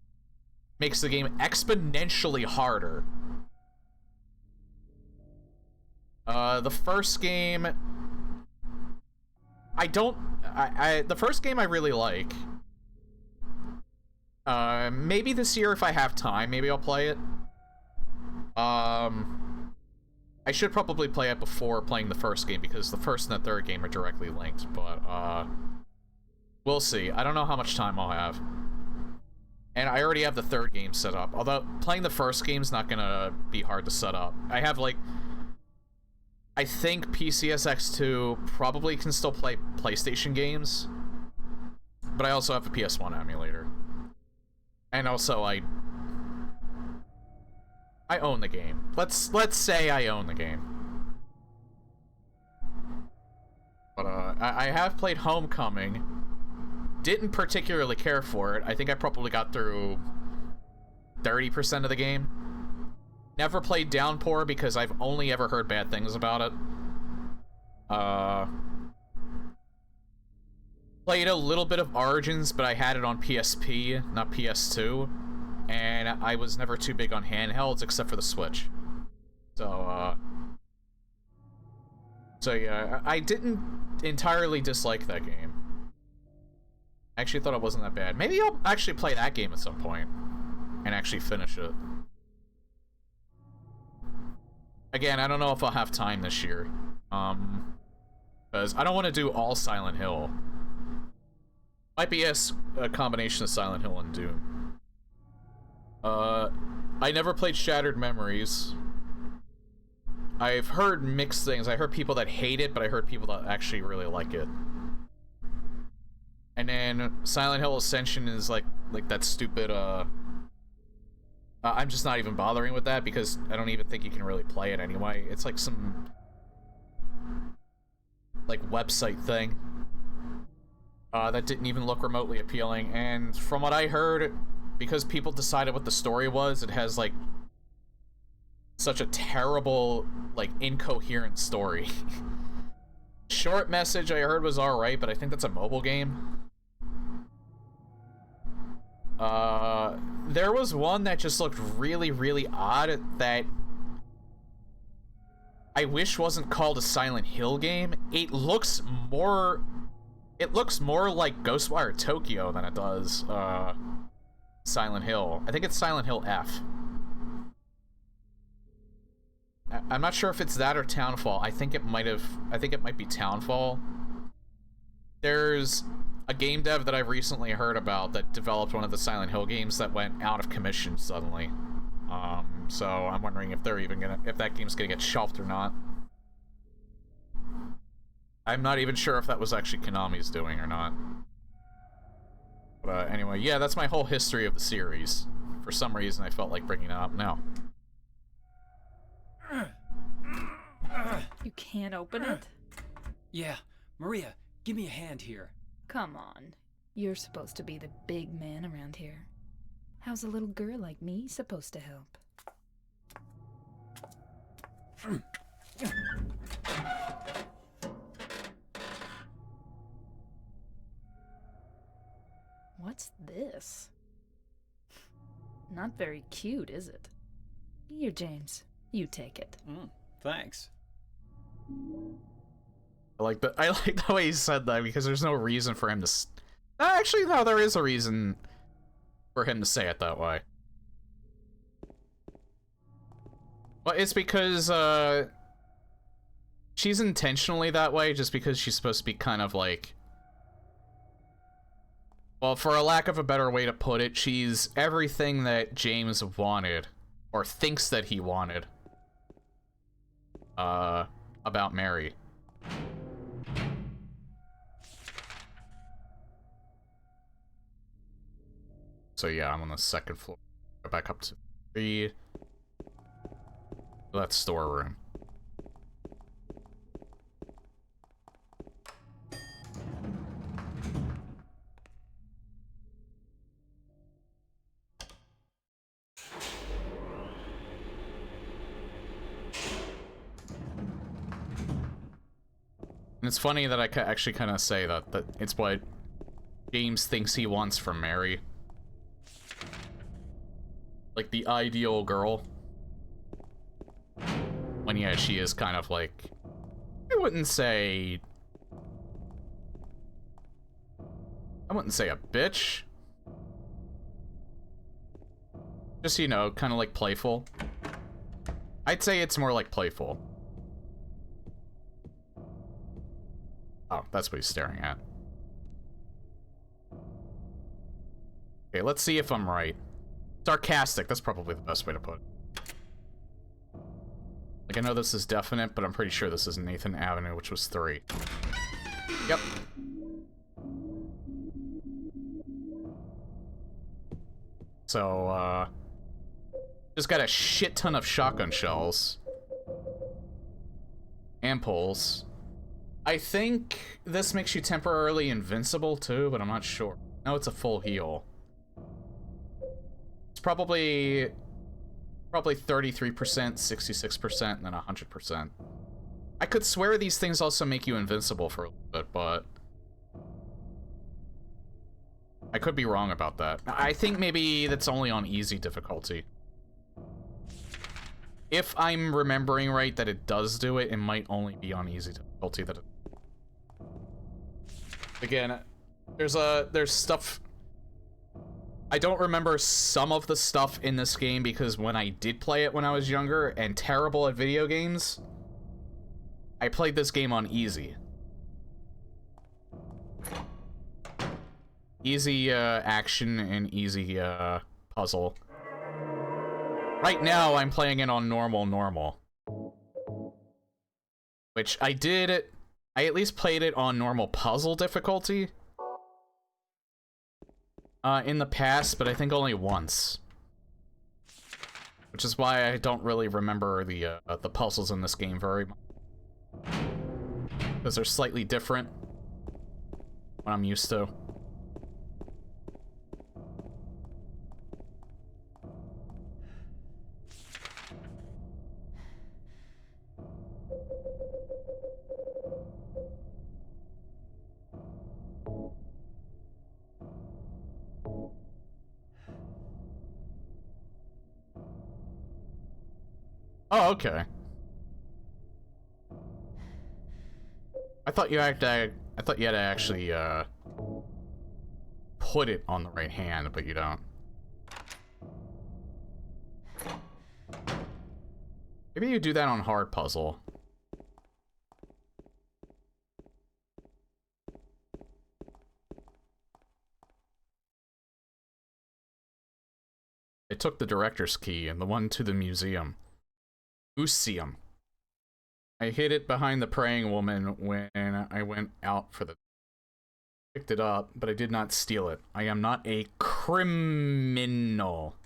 makes the game exponentially harder. The first game... the first game I really like. Maybe this year if I have time, maybe I'll play it. I should probably play it before playing the first game, because the first and the third game are directly linked, but, we'll see. I don't know how much time I'll have. And I already have the third game set up, although playing the first game's not gonna be hard to set up. I have, like... I think PCSX2 probably can still play PlayStation games, but I also have a PS1 emulator. And also, I own the game. Let's say I own the game. But I have played Homecoming. Didn't particularly care for it. I think I probably got through 30% of the game. Never played Downpour because I've only ever heard bad things about it. Played a little bit of Origins, but I had it on PSP, not PS2. And I was never too big on handhelds except for the Switch. So yeah, I didn't entirely dislike that game. I actually thought it wasn't that bad. Maybe I'll actually play that game at some point and actually finish it. Again, I don't know if I'll have time this year. Because I don't want to do all Silent Hill. Might be a combination of Silent Hill and Doom. I never played Shattered Memories. I've heard mixed things. I heard people that hate it, but I heard people that actually really like it. And then Silent Hill Ascension is like that stupid, I'm just not even bothering with that because I don't even think you can really play it anyway. It's like some, like, website thing. That didn't even look remotely appealing, and from what I heard, because people decided what the story was, it has, like, such a terrible, like, incoherent story. Short Message I heard was alright, but I think that's a mobile game. There was one that just looked really, really odd that I wish wasn't called a Silent Hill game. It looks more like Ghostwire Tokyo than it does, Silent Hill. I think it's Silent Hill F. I'm not sure if it's that or Townfall. I think it might be Townfall. There's a game dev that I've recently heard about that developed one of the Silent Hill games that went out of commission suddenly. So I'm wondering if if that game's gonna get shelved or not. I'm not even sure if that was actually Konami's doing or not. But anyway, yeah, that's my whole history of the series. For some reason, I felt like bringing it up now. You can't open it? Yeah, Maria, give me a hand here. Come on. You're supposed to be the big man around here. How's a little girl like me supposed to help? What's this? Not very cute, is it? Here, James. You take it. Thanks. I like the way he said that because there's no reason for him to. Actually, no, there is a reason for him to say it that way. Well, it's because she's intentionally that way just because she's supposed to be kind of like, well, for a lack of a better way to put it, she's everything that James wanted, or thinks that he wanted, about Mary. So yeah, I'm on the second floor. Go back up to 3. That's storeroom. And it's funny that I actually kind of say that it's what James thinks he wants from Mary. Like the ideal girl. When yeah, she is kind of like, I wouldn't say a bitch. Just, you know, kind of like playful. I'd say it's more like playful. Oh, that's what he's staring at. Okay, let's see if I'm right. Sarcastic, that's probably the best way to put it. Like, I know this is definite, but I'm pretty sure this is Nathan Avenue, which was 3. Yep. So, just got a shit ton of shotgun shells. And poles. I think this makes you temporarily invincible too, but I'm not sure. No, it's a full heal. It's probably 33%, 66%, and then 100%. I could swear these things also make you invincible for a little bit, but I could be wrong about that. I think maybe that's only on easy difficulty. If I'm remembering right that it does do it, it might only be on easy difficulty that it... Again, there's stuff... I don't remember some of the stuff in this game because when I did play it when I was younger and terrible at video games, I played this game on easy. Easy action and easy puzzle. Right now, I'm playing it on normal. Which I at least played it on normal puzzle difficulty. In the past, but I think only once. Which is why I don't really remember the puzzles in this game very much. Because they're slightly different. What I'm used to. Oh, okay. I thought you had to actually put it on the right hand, but you don't. Maybe you do that on hard puzzle. I took the director's key and the one to the museum. Museum. I hid it behind the praying woman when I went out for the... Picked it up, but I did not steal it. I am not a criminal.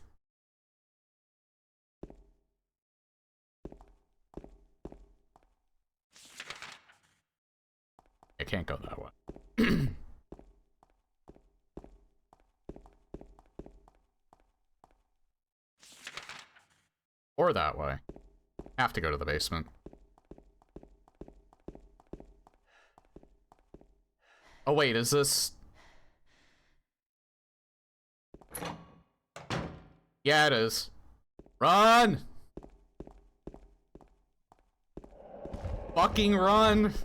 I can't go that way. Or that way. Have to go to the basement. Oh wait, is this... Yeah, it is. Run! Fucking run!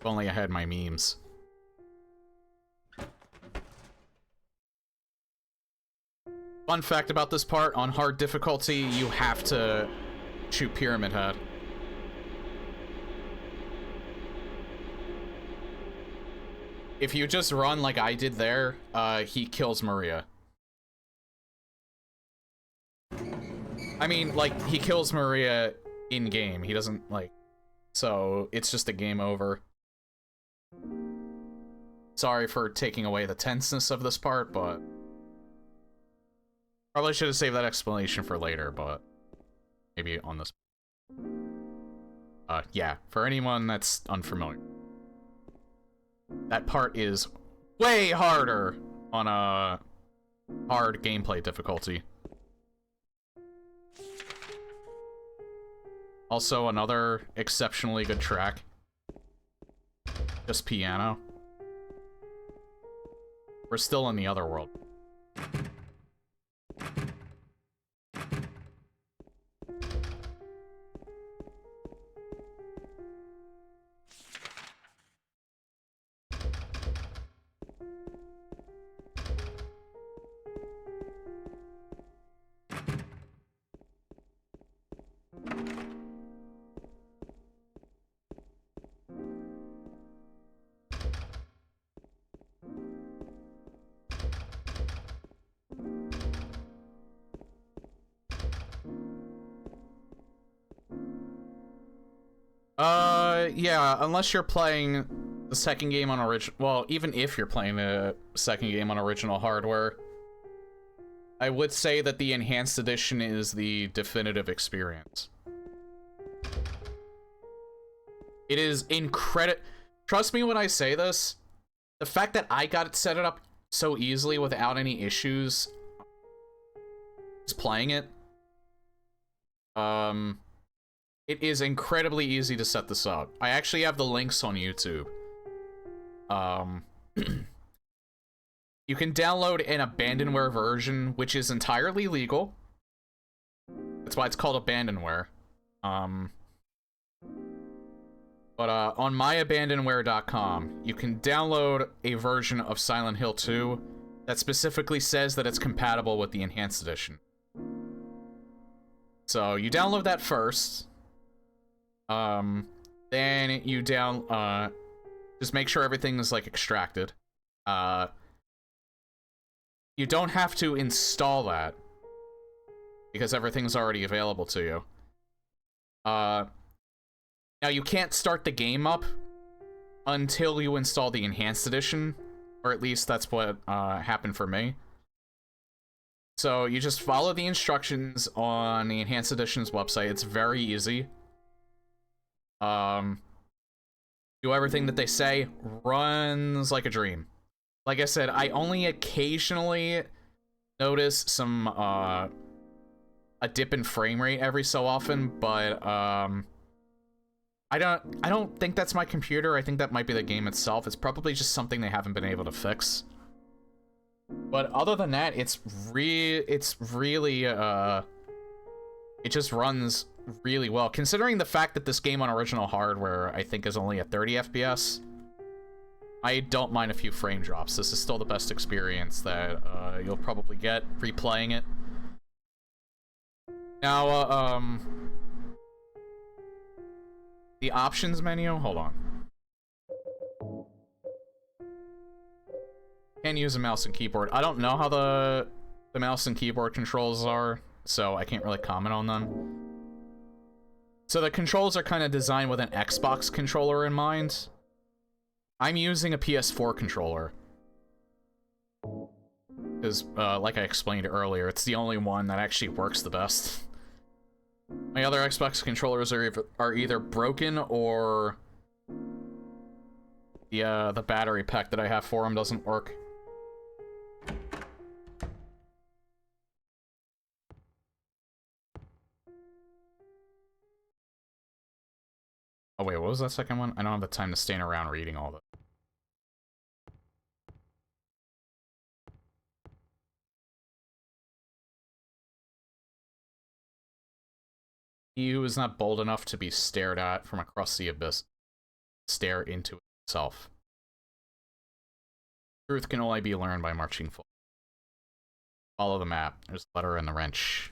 If only I had my memes. Fun fact about this part, on hard difficulty, you have to shoot Pyramid Head. If you just run like I did there, he kills Maria. I mean, like, he kills Maria in-game. He doesn't, like... So, it's just a game over. Sorry for taking away the tenseness of this part, but... Probably should have saved that explanation for later, but... Maybe on this... yeah. For anyone that's unfamiliar. That part is way harder on a hard gameplay difficulty. Also, another exceptionally good track. Just piano. We're still in the other world. Yeah, unless you're playing the second game on original... Well, even if you're playing the second game on original hardware, I would say that the Enhanced Edition is the definitive experience. It is incredible. Trust me when I say this, the fact that I got it set up so easily without any issues just playing it, it is incredibly easy to set this up. I actually have the links on YouTube. You can download an abandonware version, which is entirely legal. That's why it's called abandonware. But on myabandonware.com, you can download a version of Silent Hill 2 that specifically says that it's compatible with the Enhanced Edition. So you download that first. Then you just make sure everything is, like, extracted. You don't have to install that, because everything's already available to you. Now you can't start the game up until you install the Enhanced Edition, or at least that's what, happened for me. So you just follow the instructions on the Enhanced Edition's website. It's very easy. Do everything that they say, runs like a dream. Like I said, I only occasionally notice some, a dip in frame rate every so often, but, I don't think that's my computer. I think that might be the game itself. It's probably just something they haven't been able to fix. But other than that, it's really, it just runs really well. Considering the fact that this game on original hardware, I think, is only at 30 FPS, I don't mind a few frame drops. This is still the best experience that you'll probably get replaying it. Now, the options menu, hold on. Can't use a mouse and keyboard. I don't know how the mouse and keyboard controls are, so I can't really comment on them. So the controls are kind of designed with an Xbox controller in mind. I'm using a PS4 controller. Because, like I explained earlier, it's the only one that actually works the best. My other Xbox controllers are either broken or the battery pack that I have for them doesn't work. Oh wait, what was that second one? I don't have the time to stand around reading all of it. He who is not bold enough to be stared at from across the abyss, stare into it. itself. Truth can only be learned by marching forward. Follow the map. There's a letter in the wrench.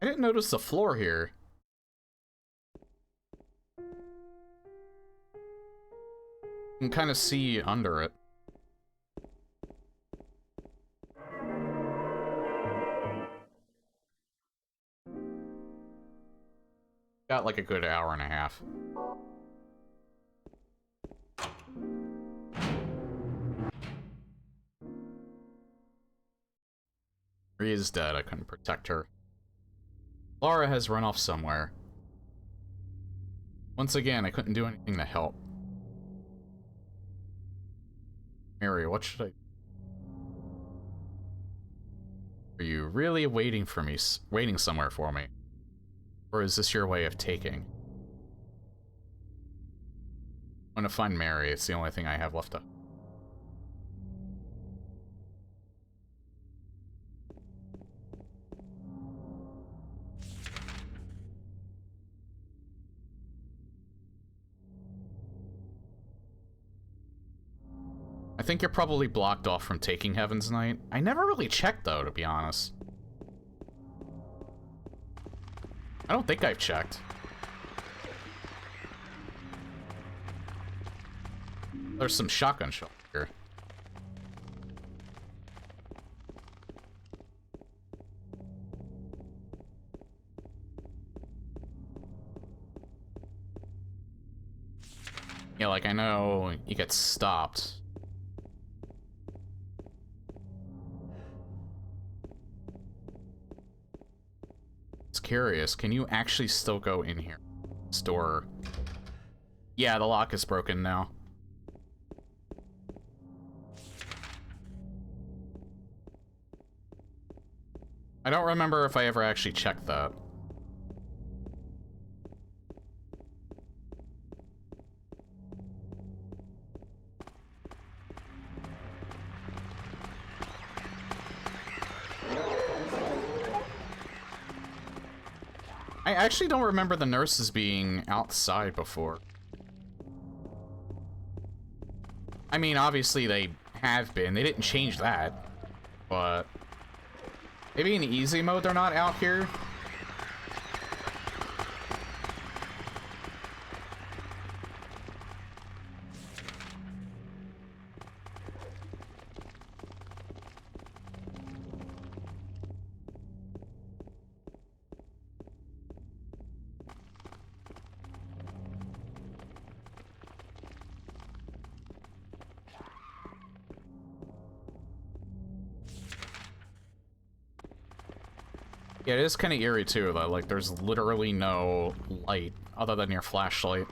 I didn't notice the floor here. You can kind of see under it. Got like a good hour and a half. Marie is dead. I couldn't protect her. Laura has run off somewhere. Once again, I couldn't do anything to help. Mary, what should I... Are you really waiting for me, waiting somewhere for me? Or is this your way of taking? I'm gonna find Mary. It's the only thing I have left to... I think you're probably blocked off from taking Heaven's Night. I never really checked, though, to be honest. I don't think I've checked. There's some shotgun shells here. Yeah, like, I know you get stopped. Curious, can you actually still go in here? Store. Yeah, the lock is broken now. I don't remember if I ever actually checked that. I actually don't remember the nurses being outside before. I mean, obviously they have been. They didn't change that. But maybe in easy mode they're not out here. Yeah, it is kind of eerie too, though. Like, there's literally no light other than your flashlight.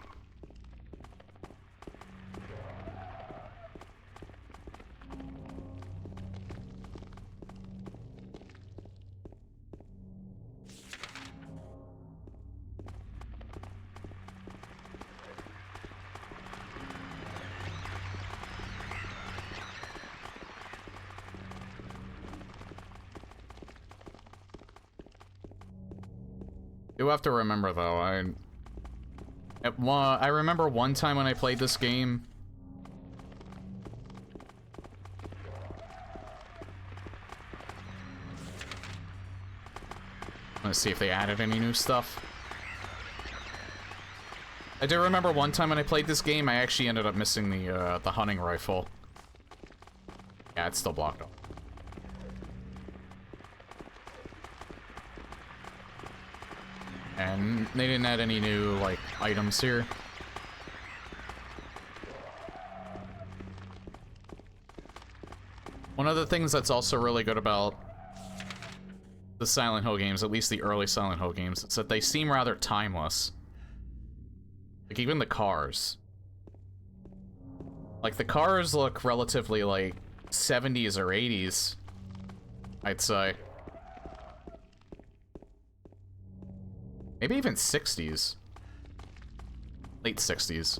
You have to remember, though, I remember one time when I played this game. Let's see if they added any new stuff. I do remember one time when I played this game, I actually ended up missing the hunting rifle. Yeah, it's still blocked off. And they didn't add any new, like, items here. One of the things that's also really good about the Silent Hill games, at least the early Silent Hill games, it's that they seem rather timeless. Like, even the cars. Like, the cars look relatively, like, 70s or 80s, I'd say. Maybe even 60s. Late 60s.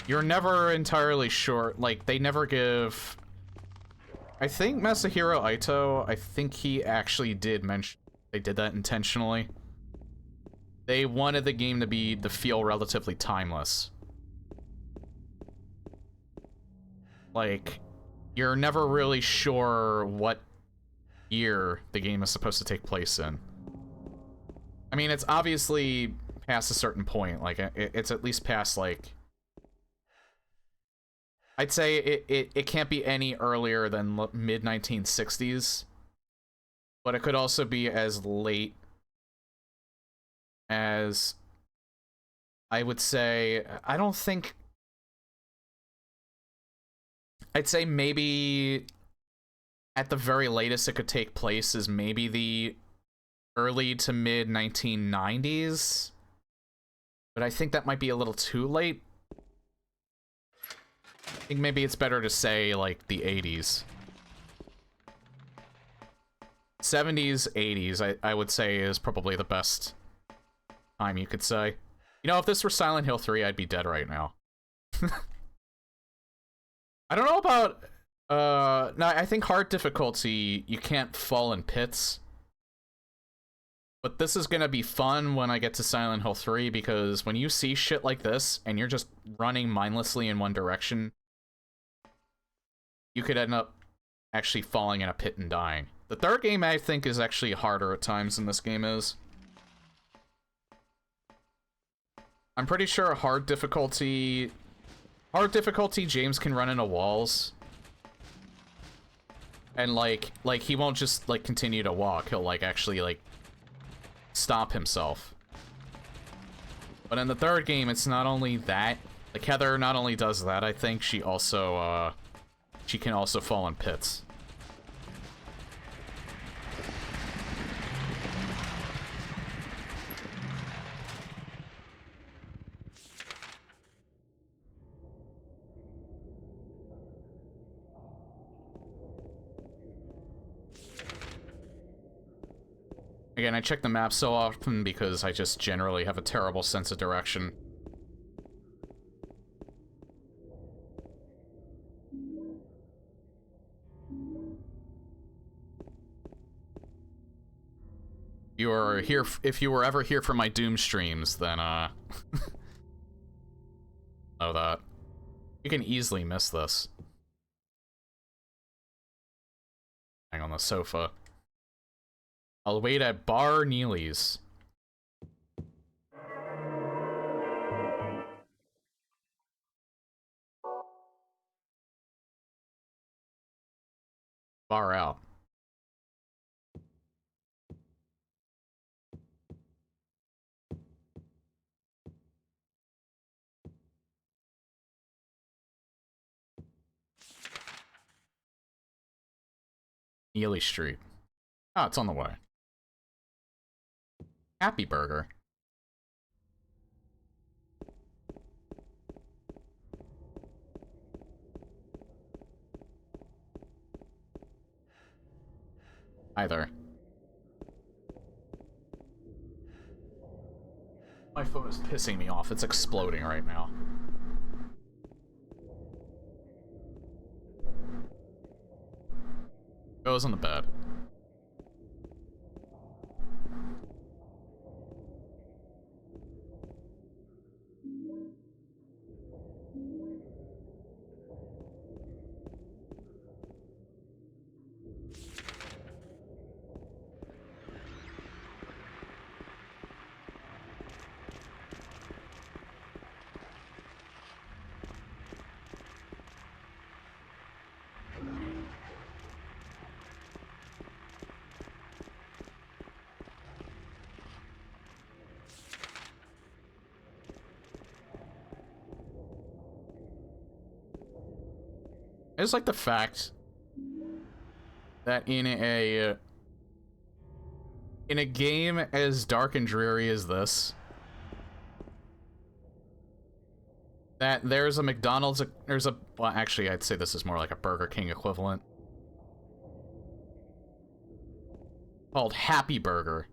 You're never entirely sure, like, they never give... I think Masahiro Ito, I think he actually did mention they did that intentionally. They wanted the game to feel relatively timeless. Like, you're never really sure what year the game is supposed to take place in. I mean, it's obviously past a certain point, like, it's at least past, like... I'd say it can't be any earlier than mid-1960s, but it could also be as late as, I would say, I don't think... I'd say maybe at the very latest it could take place is maybe the early to mid-1990s, but I think that might be a little too late. I think maybe it's better to say, like, the 80s. 70s, 80s, I would say is probably the best time you could say. You know, if this were Silent Hill 3, I'd be dead right now. I don't know about... no, I think hard difficulty, you can't fall in pits. But this is gonna be fun when I get to Silent Hill 3, because when you see shit like this, and you're just running mindlessly in one direction, you could end up actually falling in a pit and dying. The third game, I think, is actually harder at times than this game is. I'm pretty sure hard difficulty, James can run into walls. And, like, he won't just, like, continue to walk. He'll, like, actually, like, stop himself. But in the third game, it's not only that. Like, Heather not only does that, I think, she also, she can also fall in pits. Again, I check the map so often because I just generally have a terrible sense of direction. If you were ever here for my Doom streams, then, know that. You can easily miss this. Hang on the sofa. I'll wait at Bar Neely's. Bar out. Neely Street. Oh, it's on the way. Happy Burger. Either. My phone is pissing me off. It's exploding right now. Goes on the bed. I just like the fact that in a game as dark and dreary as this, that there's a McDonald's, well, actually, I'd say this is more like a Burger King equivalent, called Happy Burger.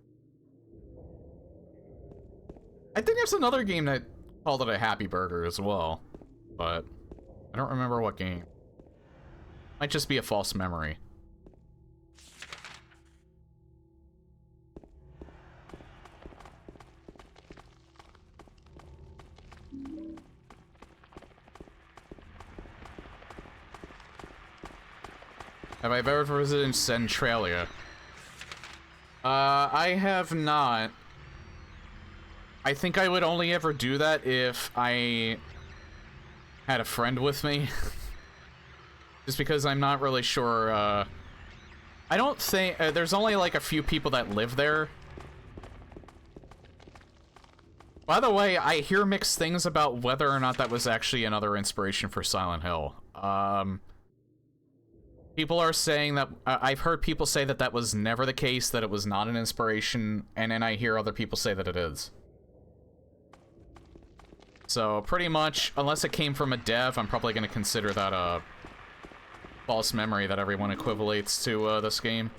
I think there's another game that called it a Happy Burger as well, but I don't remember what game. Might just be a false memory. Have I ever visited Centralia? I have not. I think I would only ever do that if I had a friend with me. Just because I'm not really sure, I don't think, there's only like a few people that live there. By the way, I hear mixed things about whether or not that was actually another inspiration for Silent Hill. People are saying that, I've heard people say that that was never the case, that it was not an inspiration, and then I hear other people say that it is. So, pretty much, unless it came from a dev, I'm probably going to consider that a false memory that everyone equivalates to this game.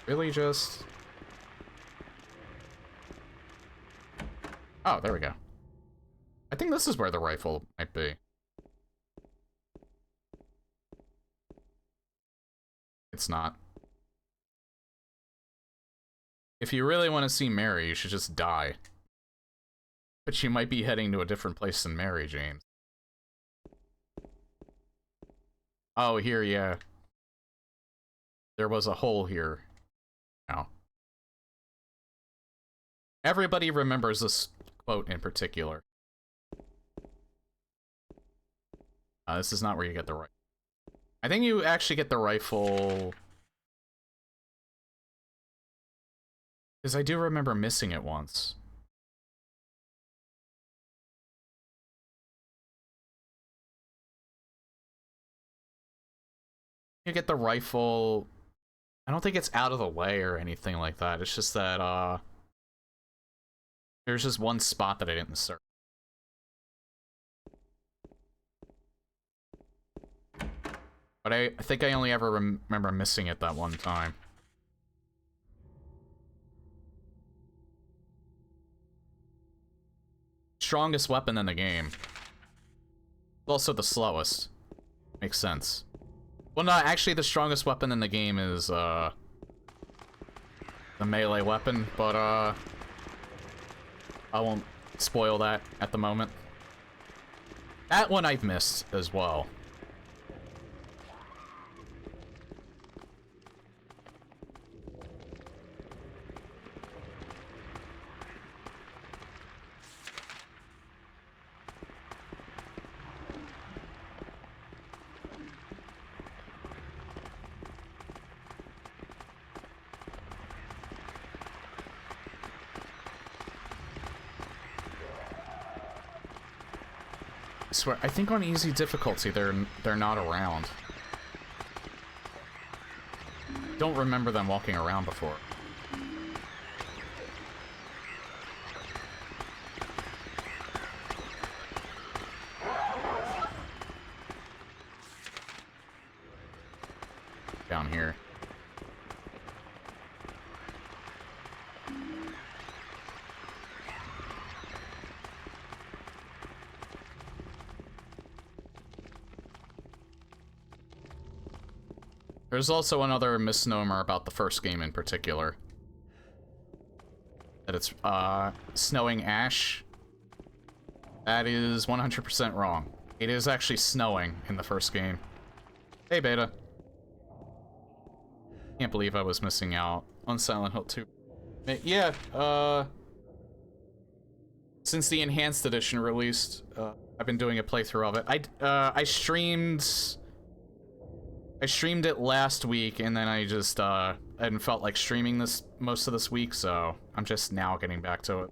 Really just... Oh, there we go. I think this is where the rifle might be. It's not. If you really want to see Mary, you should just die. But you might be heading to a different place than Mary, James. Oh, here, yeah. There was a hole here. Now. Everybody remembers this quote in particular. This is not where you get the rifle. I think you actually get the rifle... because I do remember missing it once. You get the rifle... I don't think it's out of the way or anything like that. It's just that, there's just one spot that I didn't search. But I think I only ever remember missing it that one time. Strongest weapon in the game. Also the slowest. Makes sense. Well, no, actually the strongest weapon in the game is, the melee weapon, but, I won't spoil that at the moment. That one I've missed as well. I swear, I think on easy difficulty they're not around. Don't remember them walking around before. Down here. There's also another misnomer about the first game in particular. That it's, snowing ash. That is 100% wrong. It is actually snowing in the first game. Hey, Beta. Can't believe I was missing out on Silent Hill 2. Yeah, since the Enhanced Edition released, I've been doing a playthrough of it. I streamed it last week, and then I just, I hadn't felt like streaming this most of this week, so I'm just now getting back to it.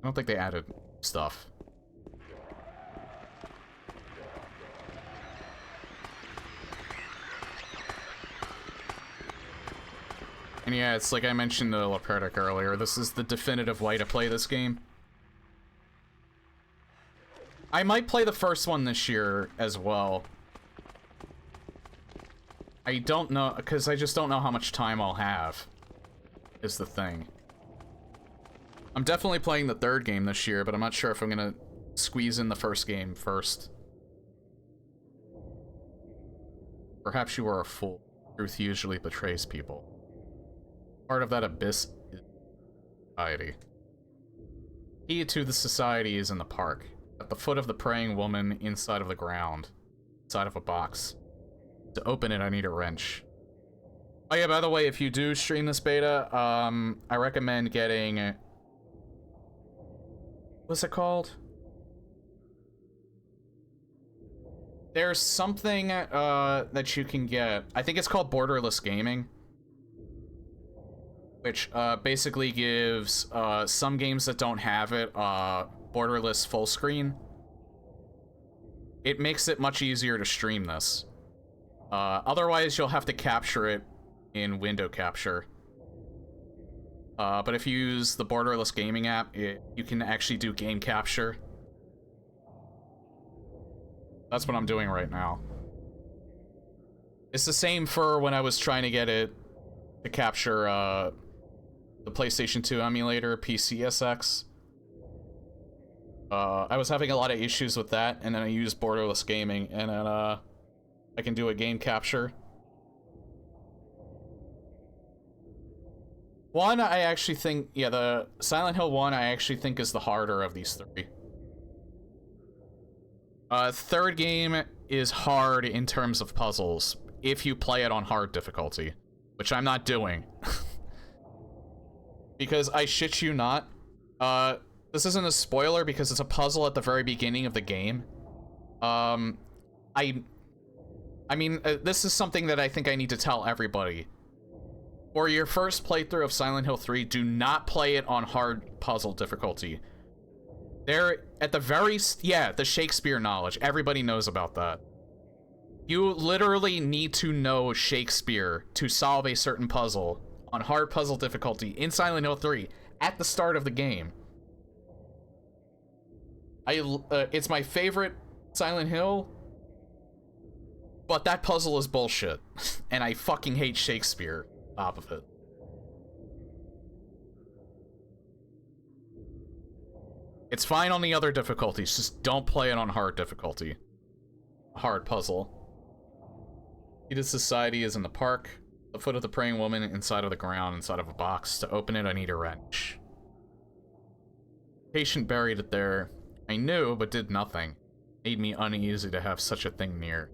I don't think they added stuff. And yeah, it's like I mentioned to Lepertic earlier, this is the definitive way to play this game. I might play the first one this year as well. I don't know, because I just don't know how much time I'll have, is the thing. I'm definitely playing the third game this year, but I'm not sure if I'm gonna squeeze in the first game first. Perhaps you are a fool. Truth usually betrays people. Part of that abyss is society. Key to the society is in the park, at the foot of the praying woman, inside of the ground, inside of a box. To open it, I need a wrench. Oh yeah, by the way, if you do stream this beta, I recommend getting... What's it called? There's something that you can get. I think it's called Borderless Gaming. Which basically gives some games that don't have it borderless full screen. It makes it much easier to stream this. Otherwise, you'll have to capture it in window capture. But if you use the Borderless Gaming app, you can actually do game capture. That's what I'm doing right now. It's the same for when I was trying to get it to capture the PlayStation 2 emulator, PCSX. I was having a lot of issues with that, and then I used Borderless Gaming, and then I can do a game capture. One, I actually think, yeah, the Silent Hill 1 I actually think is the harder of these three. Third game is hard in terms of puzzles, if you play it on hard difficulty, which I'm not doing. Because I shit you not, this isn't a spoiler because it's a puzzle at the very beginning of the game. I mean, this is something that I think I need to tell everybody. For your first playthrough of Silent Hill 3, do not play it on hard puzzle difficulty. There, at the very, yeah, the Shakespeare knowledge, everybody knows about that. You literally need to know Shakespeare to solve a certain puzzle on hard puzzle difficulty in Silent Hill 3 at the start of the game. It's my favorite Silent Hill, but that puzzle is bullshit, and I fucking hate Shakespeare on top of it. It's fine on the other difficulties, just don't play it on hard difficulty. Hard puzzle. Key to society is in the park. The foot of the praying woman, inside of the ground, inside of a box. To open it, I need a wrench. Patient buried it there. I knew, but did nothing. Made me uneasy to have such a thing near.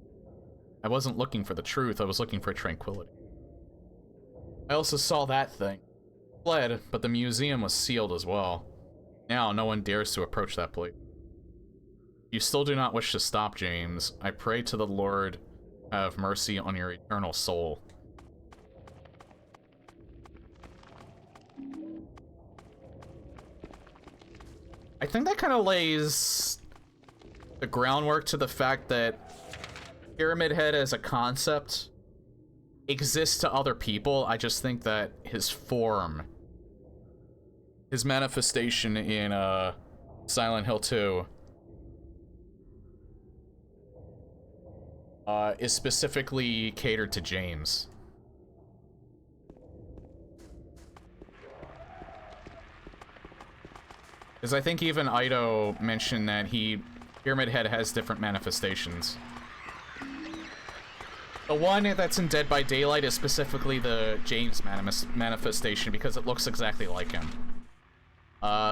I wasn't looking for the truth, I was looking for tranquility. I also saw that thing. Fled, but the museum was sealed as well. Now, no one dares to approach that place. You still do not wish to stop, James. I pray to the Lord, have mercy on your eternal soul. I think that kind of lays the groundwork to the fact that Pyramid Head as a concept exists to other people. I just think that his form, his manifestation in Silent Hill 2 is specifically catered to James. Because I think even Ido mentioned that Pyramid Head has different manifestations. The one that's in Dead by Daylight is specifically the James manifestation because it looks exactly like him.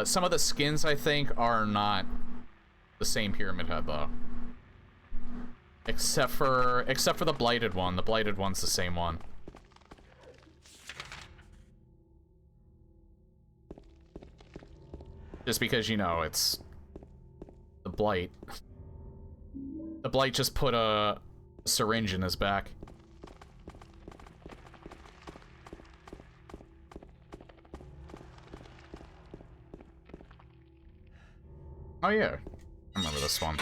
Some of the skins, I think, are not the same Pyramid Head, though. Except for the Blighted one. The Blighted one's the same one. Just because, you know, it's the Blight. The Blight just put a syringe in his back. Oh yeah, I remember this one.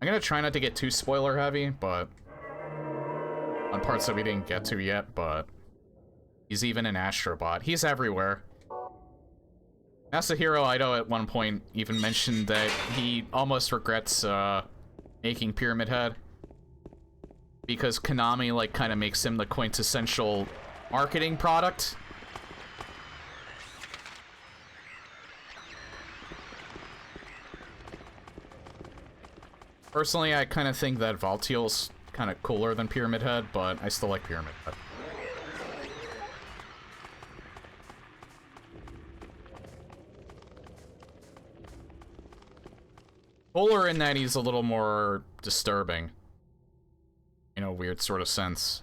I'm gonna try not to get too spoiler heavy, but on parts that we didn't get to yet, but he's even an Astrobot. He's everywhere. Masahiro Ito at one point even mentioned that he almost regrets making Pyramid Head because Konami like kind of makes him the quintessential marketing product. Personally, I kind of think that Valtiel's kind of cooler than Pyramid Head, but I still like Pyramid Head. Cooler in that he's a little more disturbing. In a weird sort of sense.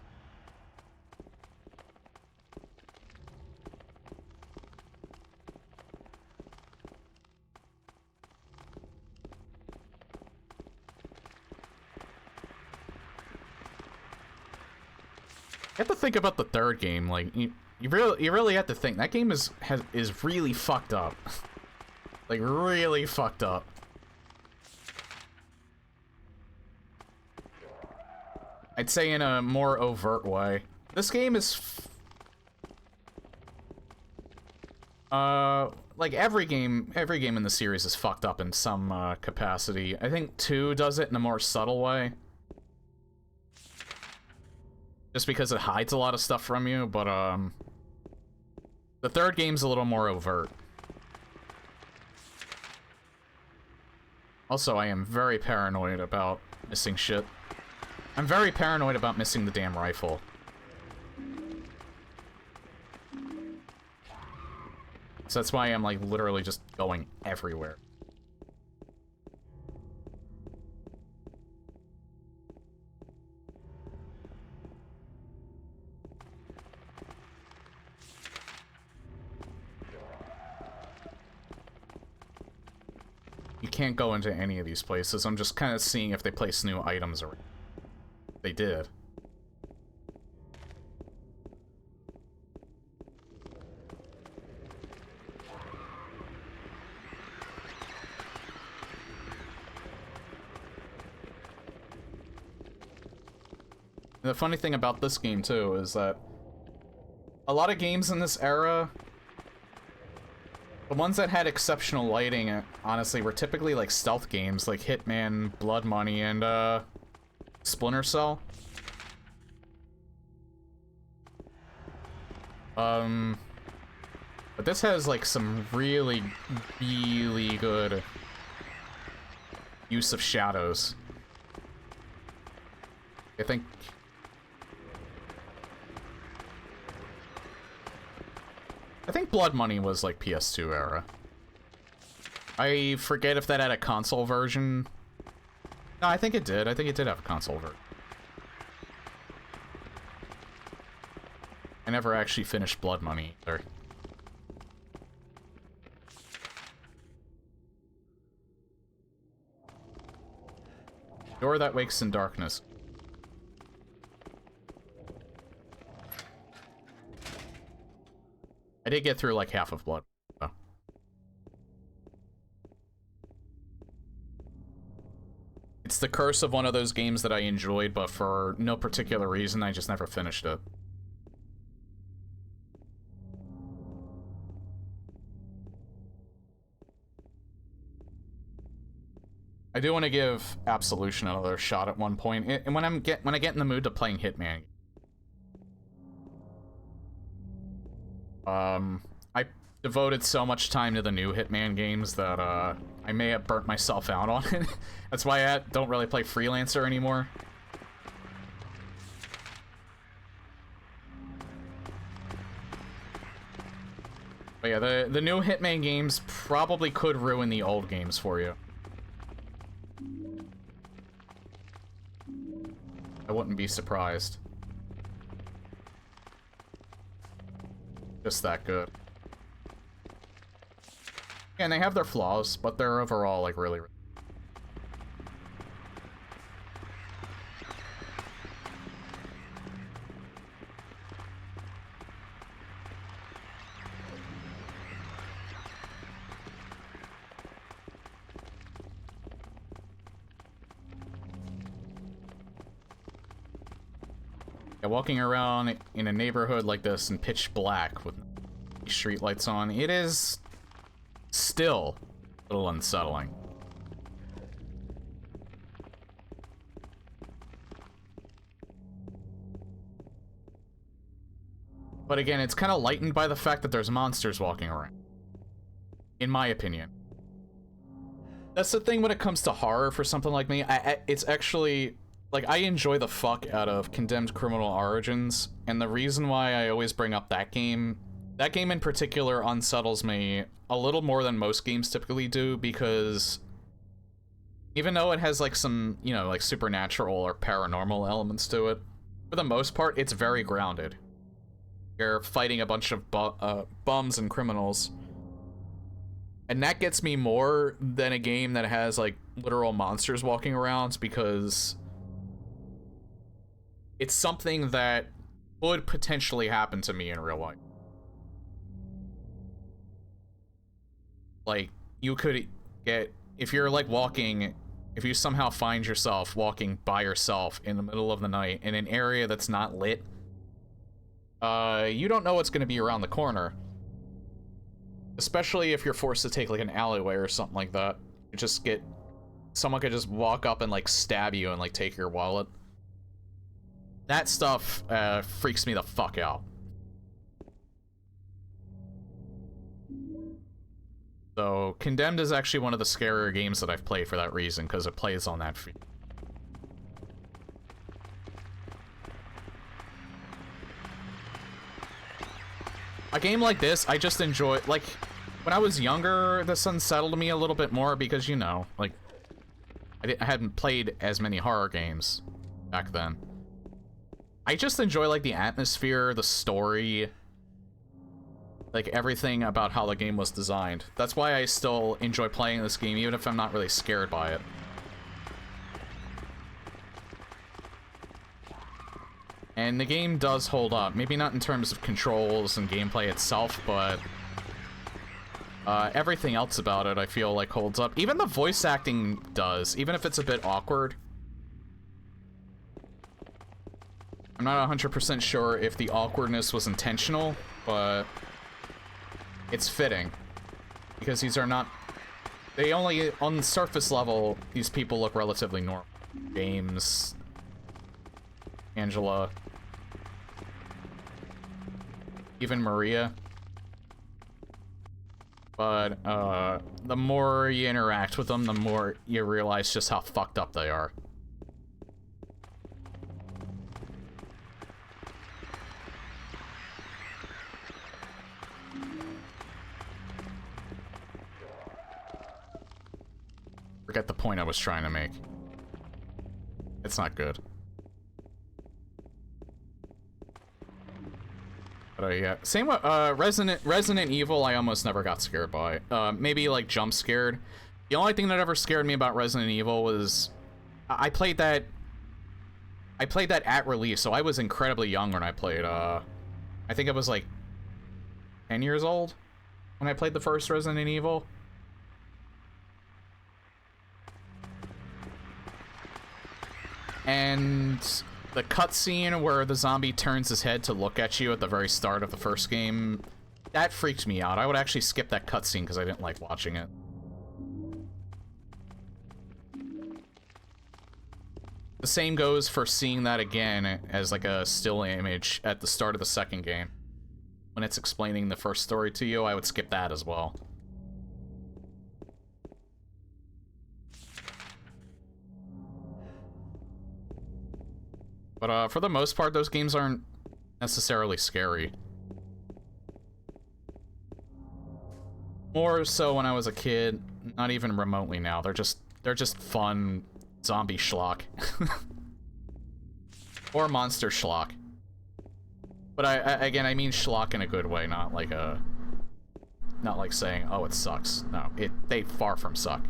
You have to think about the third game, like, you really have to think. That game is really fucked up. Like, really fucked up. I'd say in a more overt way. This game is... like, every game in the series is fucked up in some, capacity. I think 2 does it in a more subtle way. Just because it hides a lot of stuff from you, but, the third game's a little more overt. Also, I am very paranoid about missing shit. I'm very paranoid about missing the damn rifle. So that's why I'm, like, literally just going everywhere. You can't go into any of these places. I'm just kind of seeing if they place new items around. They did. And the funny thing about this game, too, is that a lot of games in this era, the ones that had exceptional lighting, honestly, were typically, like, stealth games, like Hitman, Blood Money, and, Splinter Cell. But this has, like, some really, really good use of shadows. I think Blood Money was, like, PS2 era. I forget if that had a console version. No, I think it did. I think it did have a console version. I never actually finished Blood Money either. Door that wakes in darkness. I did get through like half of Blood. Oh. It's the curse of one of those games that I enjoyed, but for no particular reason, I just never finished it. I do want to give Absolution another shot at one point, and when I get in the mood to playing Hitman. I devoted so much time to the new Hitman games that, I may have burnt myself out on it. That's why I don't really play Freelancer anymore. But yeah, the new Hitman games probably could ruin the old games for you. I wouldn't be surprised. Just that good. And they have their flaws, but they're overall, like, really... Yeah, walking around in a neighborhood like this in pitch black with street lights on, it is still a little unsettling. But again, it's kind of lightened by the fact that there's monsters walking around. In my opinion. That's the thing when it comes to horror for something like me. It's actually, like, I enjoy the fuck out of Condemned Criminal Origins, and the reason why I always bring up that game in particular unsettles me a little more than most games typically do, because even though it has, like, some, you know, like, supernatural or paranormal elements to it, for the most part, it's very grounded. You're fighting a bunch of bums and criminals. And that gets me more than a game that has, like, literal monsters walking around, because it's something that would potentially happen to me in real life. Like, you could get, if you're, like, walking, if you somehow find yourself walking by yourself in the middle of the night in an area that's not lit, you don't know what's going to be around the corner. Especially if you're forced to take, like, an alleyway or something like that. You just get... Someone could just walk up and, like, stab you and, like, take your wallet. That stuff, freaks me the fuck out. So, Condemned is actually one of the scarier games that I've played for that reason, because it plays on that feed. A game like this, I just enjoy, like, when I was younger, this unsettled me a little bit more because, you know, like, I hadn't played as many horror games back then. I just enjoy, like, the atmosphere, the story, like, everything about how the game was designed. That's why I still enjoy playing this game, even if I'm not really scared by it. And the game does hold up. Maybe not in terms of controls and gameplay itself, but everything else about it I feel like holds up. Even the voice acting does, even if it's a bit awkward. I'm not 100% sure if the awkwardness was intentional, but it's fitting. Because these are not... They only, on the surface level, these people look relatively normal. James... Angela... Even Maria. But, the more you interact with them, the more you realize just how fucked up they are. Forget the point I was trying to make. It's not good. But yeah, same with Resident Evil. I almost never got scared by. Maybe like jump scared. The only thing that ever scared me about Resident Evil was I played that at release, so I was incredibly young when I played. I think I was like 10 years old when I played the first Resident Evil. And the cutscene where the zombie turns his head to look at you at the very start of the first game, that freaked me out. I would actually skip that cutscene because I didn't like watching it. The same goes for seeing that again as like a still image at the start of the second game. When it's explaining the first story to you, I would skip that as well. But for the most part, those games aren't necessarily scary. More so when I was a kid, not even remotely now. They're just fun zombie schlock. Or monster schlock. But again, I mean schlock in a good way, not like saying, oh, it sucks. No, they far from suck.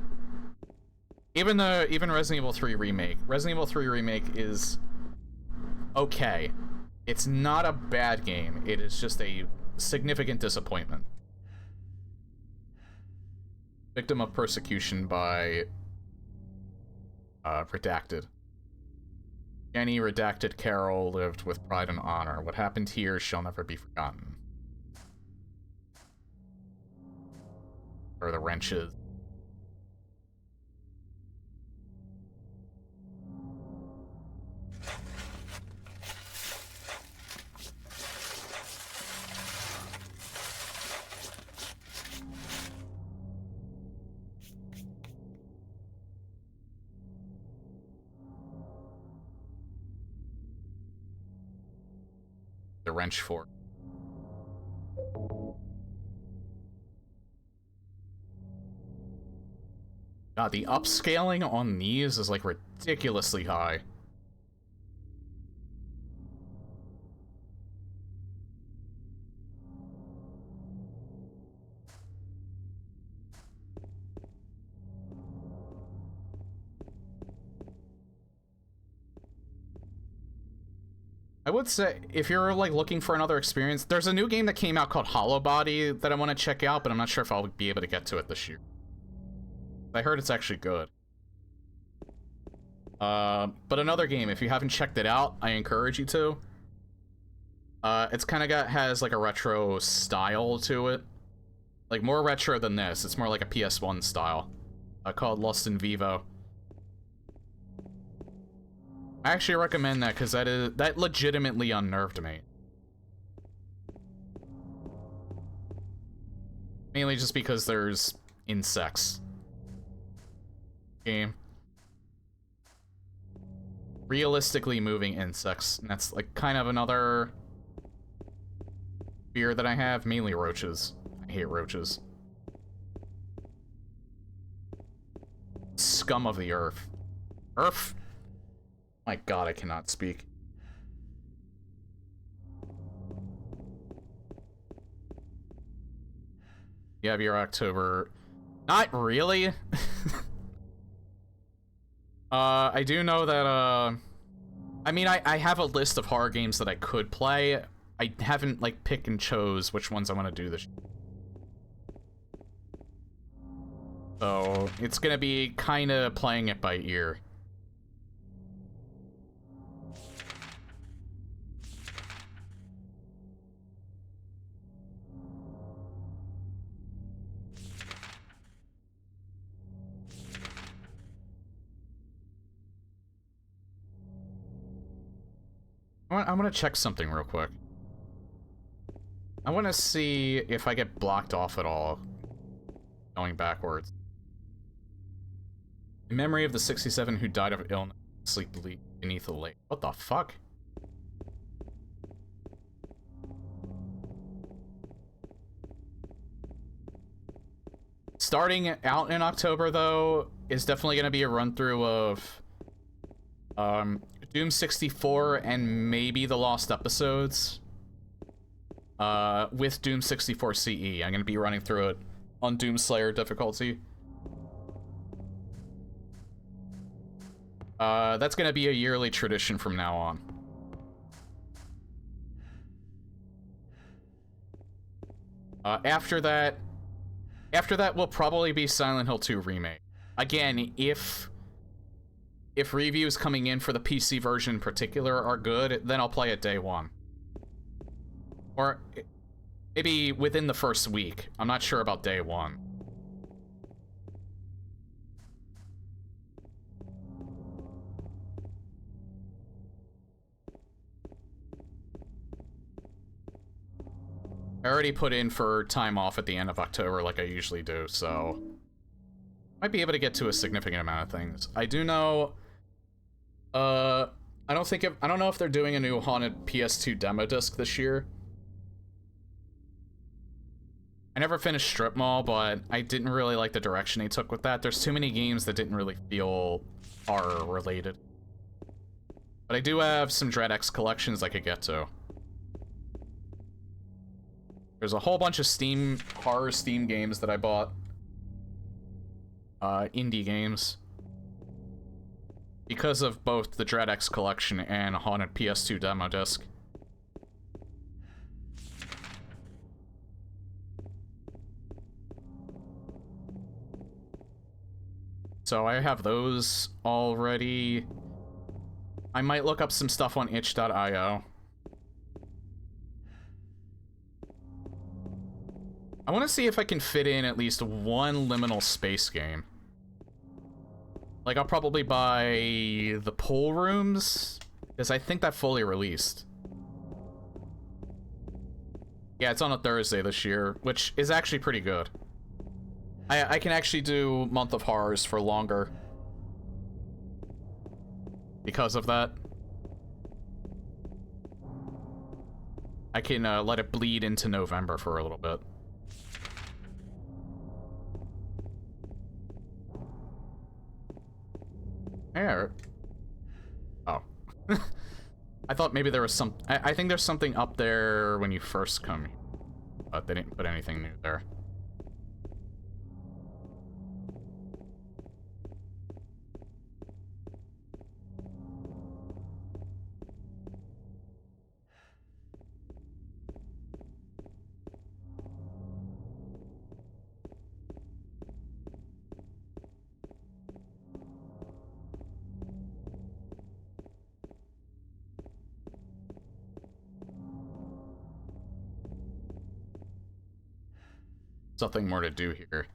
Even Resident Evil 3 Remake. Resident Evil 3 Remake is okay. It's not a bad game. It is just a significant disappointment. Victim of persecution by Redacted. Jenny redacted Carol lived with pride and honor. What happened here shall never be forgotten. Or the wrenches. The wrench fork. God, the upscaling on these is like ridiculously high. I would say, if you're like looking for another experience, there's a new game that came out called Hollow Body that I want to check out, but I'm not sure if I'll be able to get to it this year. I heard it's actually good. But another game, if you haven't checked it out, I encourage you to. It's kind of has like a retro style to it. Like more retro than this. It's more like a PS1 style. Called Lost in Vivo. I actually recommend that because that legitimately unnerved me. Mainly just because there's insects. Game. Realistically moving insects. And that's like kind of another fear that I have. Mainly roaches. I hate roaches. Scum of the earth. Earth? My god, I cannot speak. You have your October. Not really. I do know that, I mean, I have a list of horror games that I could play. I haven't, like, pick and chose which ones I want to do this. So, it's gonna be kind of playing it by ear. I'm gonna check something real quick. I want to see if I get blocked off at all. Going backwards. In memory of the 67 who died of illness, sleep beneath the lake. What the fuck? Starting out in October, though, is definitely going to be a run-through of Doom 64 and maybe the Lost Episodes. With Doom 64 CE. I'm going to be running through it on Doomslayer difficulty. That's going to be a yearly tradition from now on. After that will probably be Silent Hill 2 Remake. Again, if reviews coming in for the PC version in particular are good, then I'll play it day one. Or maybe within the first week. I'm not sure about day one. I already put in for time off at the end of October like I usually do, so might be able to get to a significant amount of things. I do know, I don't know if they're doing a new Haunted PS2 demo disc this year. I never finished Strip Mall, but I didn't really like the direction they took with that. There's too many games that didn't really feel horror related. But I do have some Dread X collections I could get to. There's a whole bunch of horror Steam games that I bought. Indie games. Because of both the Dread X collection and a Haunted PS2 demo disc. So I have those already. I might look up some stuff on itch.io. I want to see if I can fit in at least one liminal space game. Like, I'll probably buy the pool rooms, because I think that fully released. Yeah, it's on a Thursday this year, which is actually pretty good. I can actually do Month of Horrors for longer because of that. I can let it bleed into November for a little bit. There. Oh. I thought maybe there was some... I think there's something up there when you first come here. But they didn't put anything new there. Something more to do here.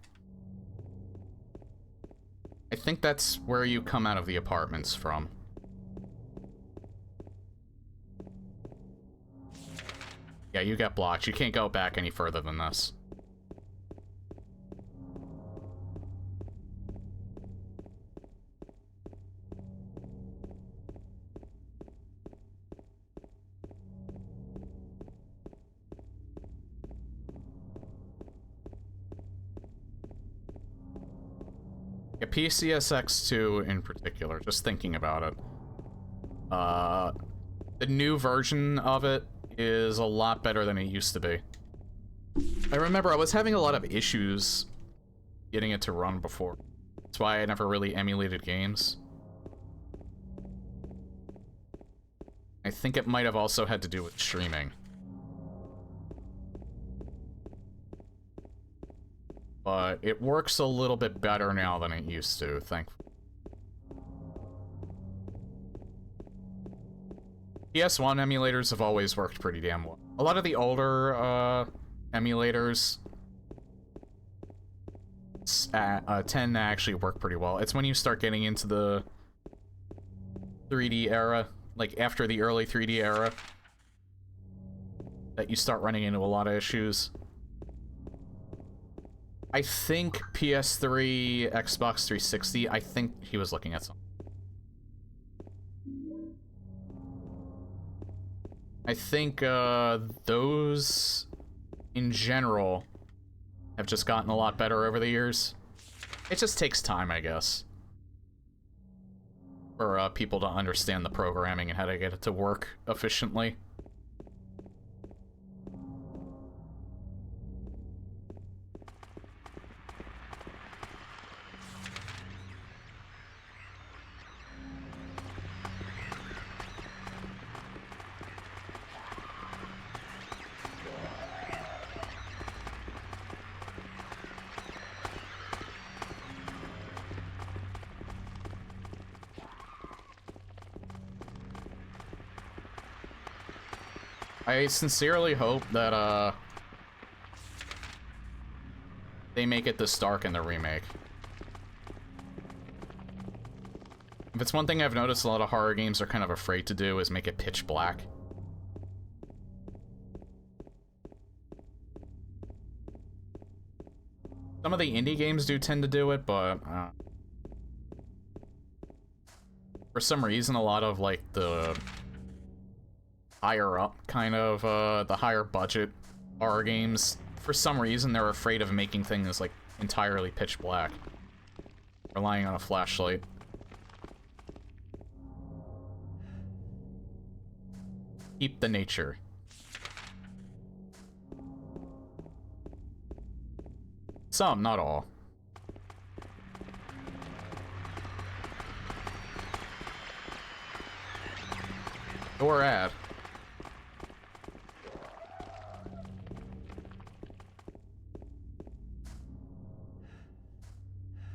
I think that's where you come out of the apartments from. Yeah, you get blocked. You can't go back any further than this. Yeah, PCSX2 in particular, just thinking about it. The new version of it is a lot better than it used to be. I remember I was having a lot of issues getting it to run before. That's why I never really emulated games. I think it might have also had to do with streaming. But it works a little bit better now than it used to, thankfully. PS1 emulators have always worked pretty damn well. A lot of the older emulators tend to actually work pretty well. It's when you start getting into the 3D era, like after the early 3D era, that you start running into a lot of issues. I think PS3, Xbox 360, I think he was looking at something. I think those, in general, have just gotten a lot better over the years. It just takes time, I guess, for people to understand the programming and how to get it to work efficiently. I sincerely hope that, they make it this dark in the remake. If it's one thing I've noticed a lot of horror games are kind of afraid to do is make it pitch black. Some of the indie games do tend to do it, but, for some reason, a lot of, like, the higher up kind of, the higher budget horror games, for some reason they're afraid of making things like entirely pitch black, relying on a flashlight. Keep the nature. Some, not all. Or ad.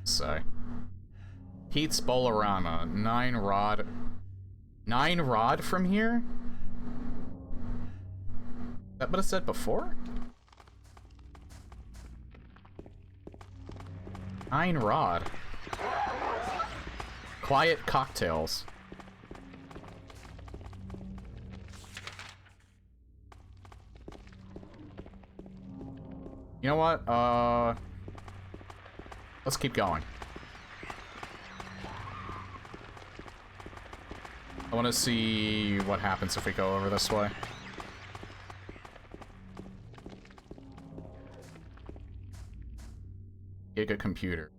Say. Pete's Bolorama, 9 rod. 9 rod from here? Is that what it said before? 9 rod. Quiet cocktails. You know what? Let's keep going. I want to see what happens if we go over this way. Giga computer.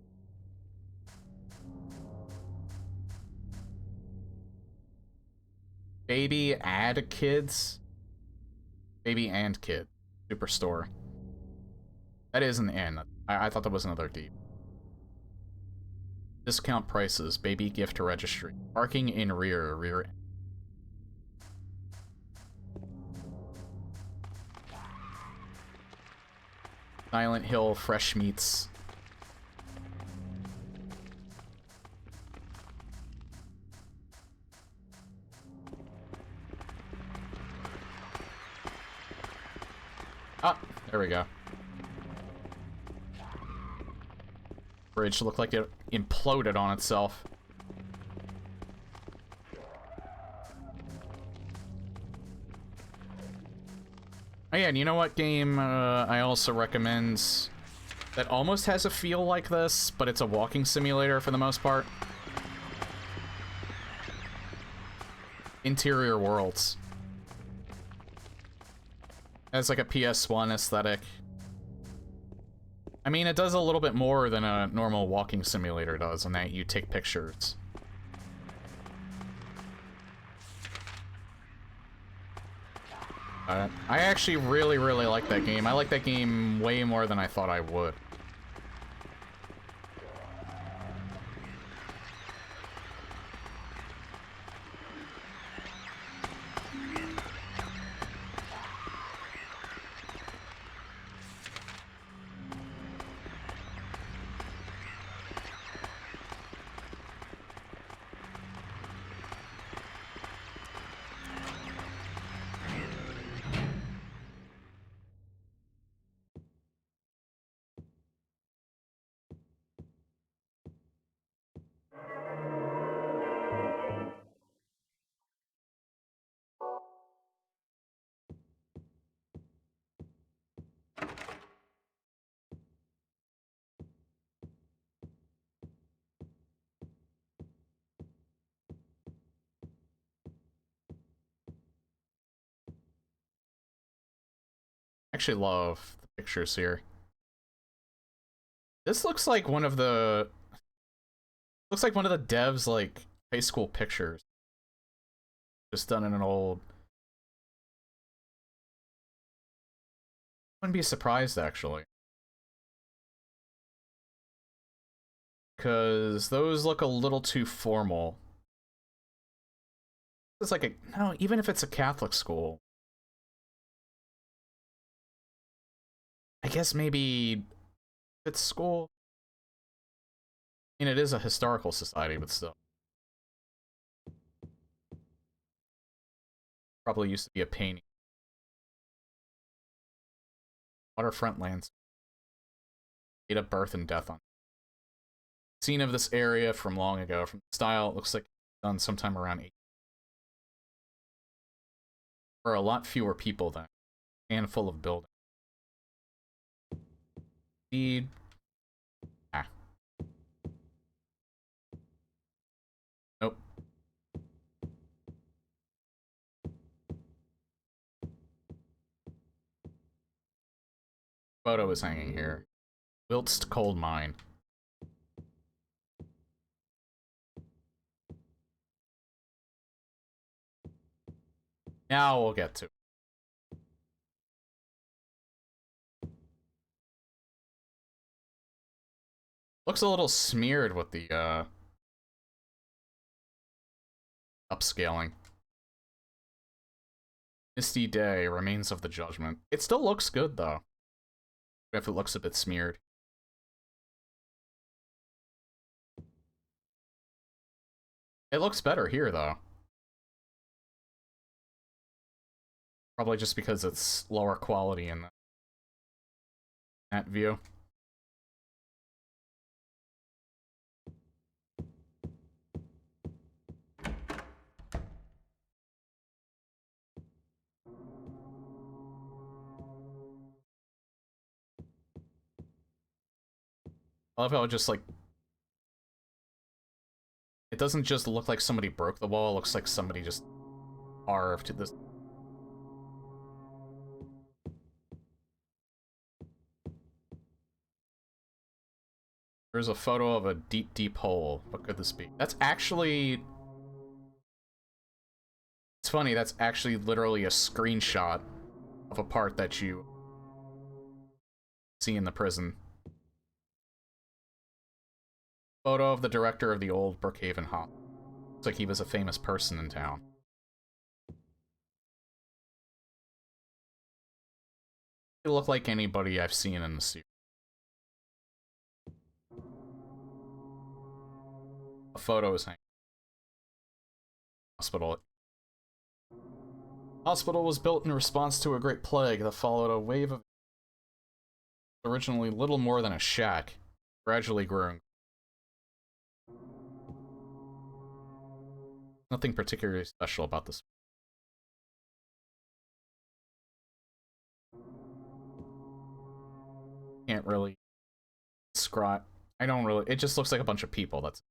Baby add kids. Baby and kid. Superstore. That is an N. I thought that was another D. Discount prices. Baby gift registry. Parking in rear. Silent Hill fresh meats. Ah, there we go. Bridge looked like it imploded on itself. Oh yeah, and you know what game I also recommend that almost has a feel like this, but it's a walking simulator for the most part? Interior Worlds. It has like a PS1 aesthetic. I mean, it does a little bit more than a normal walking simulator does in that you take pictures. I actually really like that game. I like that game way more than I thought I would. Actually love the pictures here. This looks like one of the devs like high school pictures. Just done in an old. Wouldn't be surprised actually. Because those look a little too formal. It's like a no, even if it's a Catholic school. I guess maybe it's school. I mean, it is a historical society, but still. Probably used to be a painting. Waterfront lands. Date of birth and death on. Scene of this area from long ago. From the style, it looks like done sometime around 8. For a lot fewer people than a handful of buildings. Indeed. Ah. Nope. Photo is hanging here. Wiltst coal mine. Now we'll get to it. Looks a little smeared with the upscaling. Misty Day, Remains of the Judgment. It still looks good though. If it looks a bit smeared. It looks better here though. Probably just because it's lower quality in that view. I love how it just, like, it doesn't just look like somebody broke the wall, it looks like somebody just carved this. There's a photo of a deep, deep hole. What could this be? That's actually... It's funny, that's actually literally a screenshot of a part that you see in the prison. Photo of the director of the old Brookhaven Hop. Looks like he was a famous person in town. He looked like anybody I've seen in the series. A photo is hanging. Hospital. Hospital was built in response to a great plague that followed a wave of... Originally little more than a shack, gradually growing. Nothing particularly special about this. Can't really describe. I don't really. It just looks like a bunch of people. That's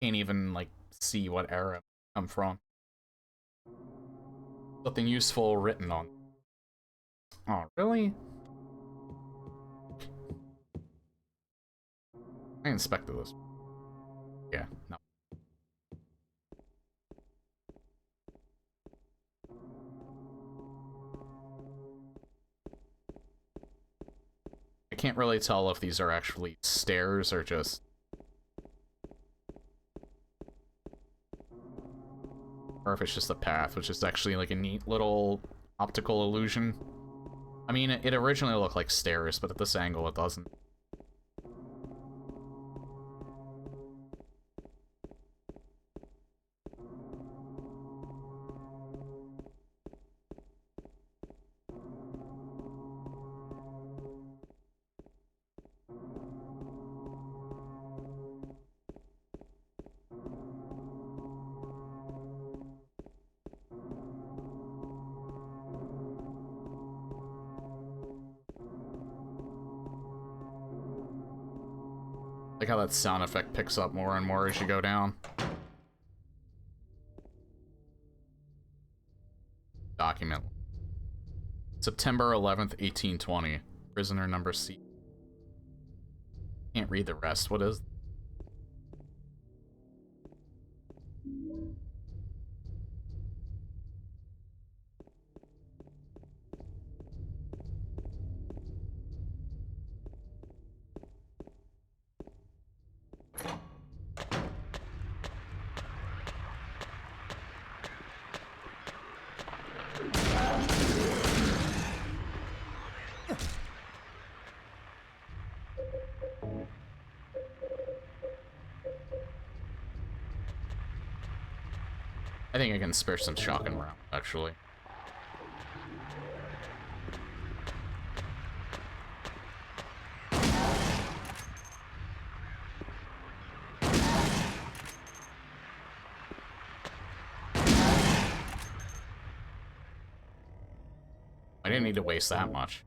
can't even like see what era come from. Something useful written on. Oh, really? I inspected this. Yeah, no. I can't really tell if these are actually stairs or just... Or if it's just a path, which is actually like a neat little optical illusion. I mean, it originally looked like stairs, but at this angle it doesn't. Like how that sound effect picks up more and more as you go down. Document. September 11th, 1820. Prisoner number C. Can't read the rest. What is... I think I can spare some shock and round, actually. I didn't need to waste that much.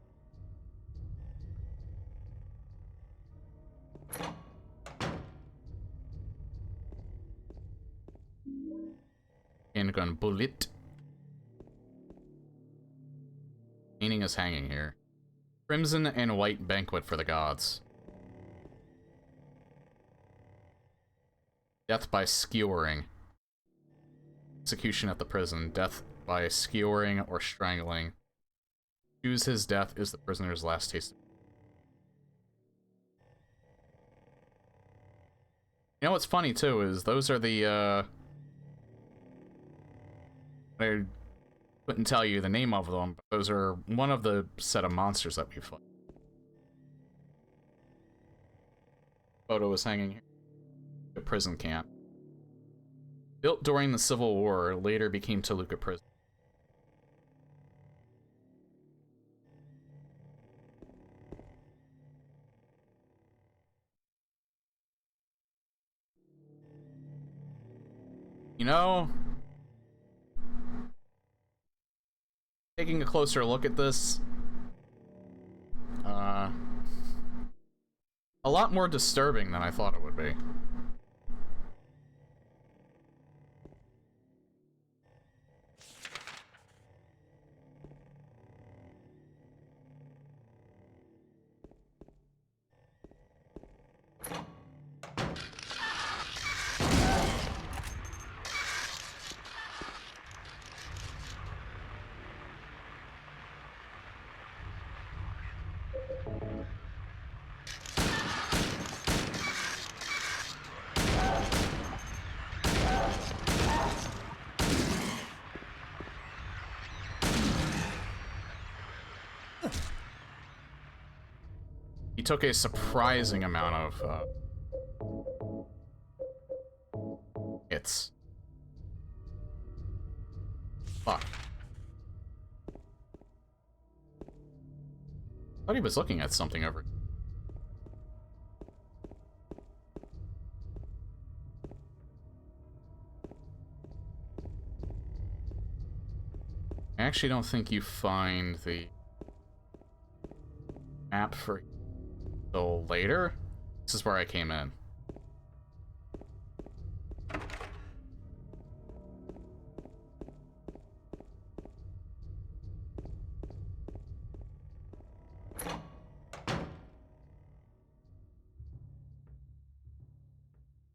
Handgun bullet. Painting is hanging here. Crimson and white banquet for the gods. Death by skewering. Execution at the prison. Death by skewering or strangling. Choose his death is the prisoner's last taste. You know what's funny too is those are the I couldn't tell you the name of them, but those are one of the set of monsters that we fought. Photo is hanging here. A prison camp. Built during the Civil War, later became Toluca Prison. You know, taking a closer look at this, a lot more disturbing than I thought it would be. He took a surprising amount of hits. Fuck. Thought he was looking at something over. I actually don't think you find the map for until later. This is where I came in.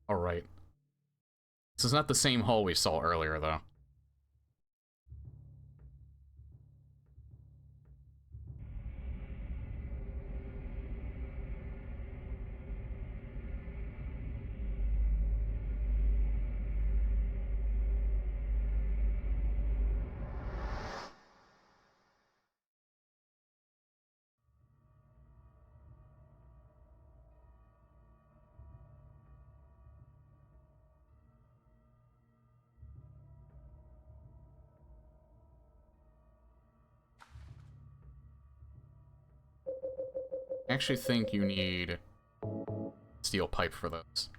All right. This is not the same hole we saw earlier, though. I actually think you need steel pipe for this.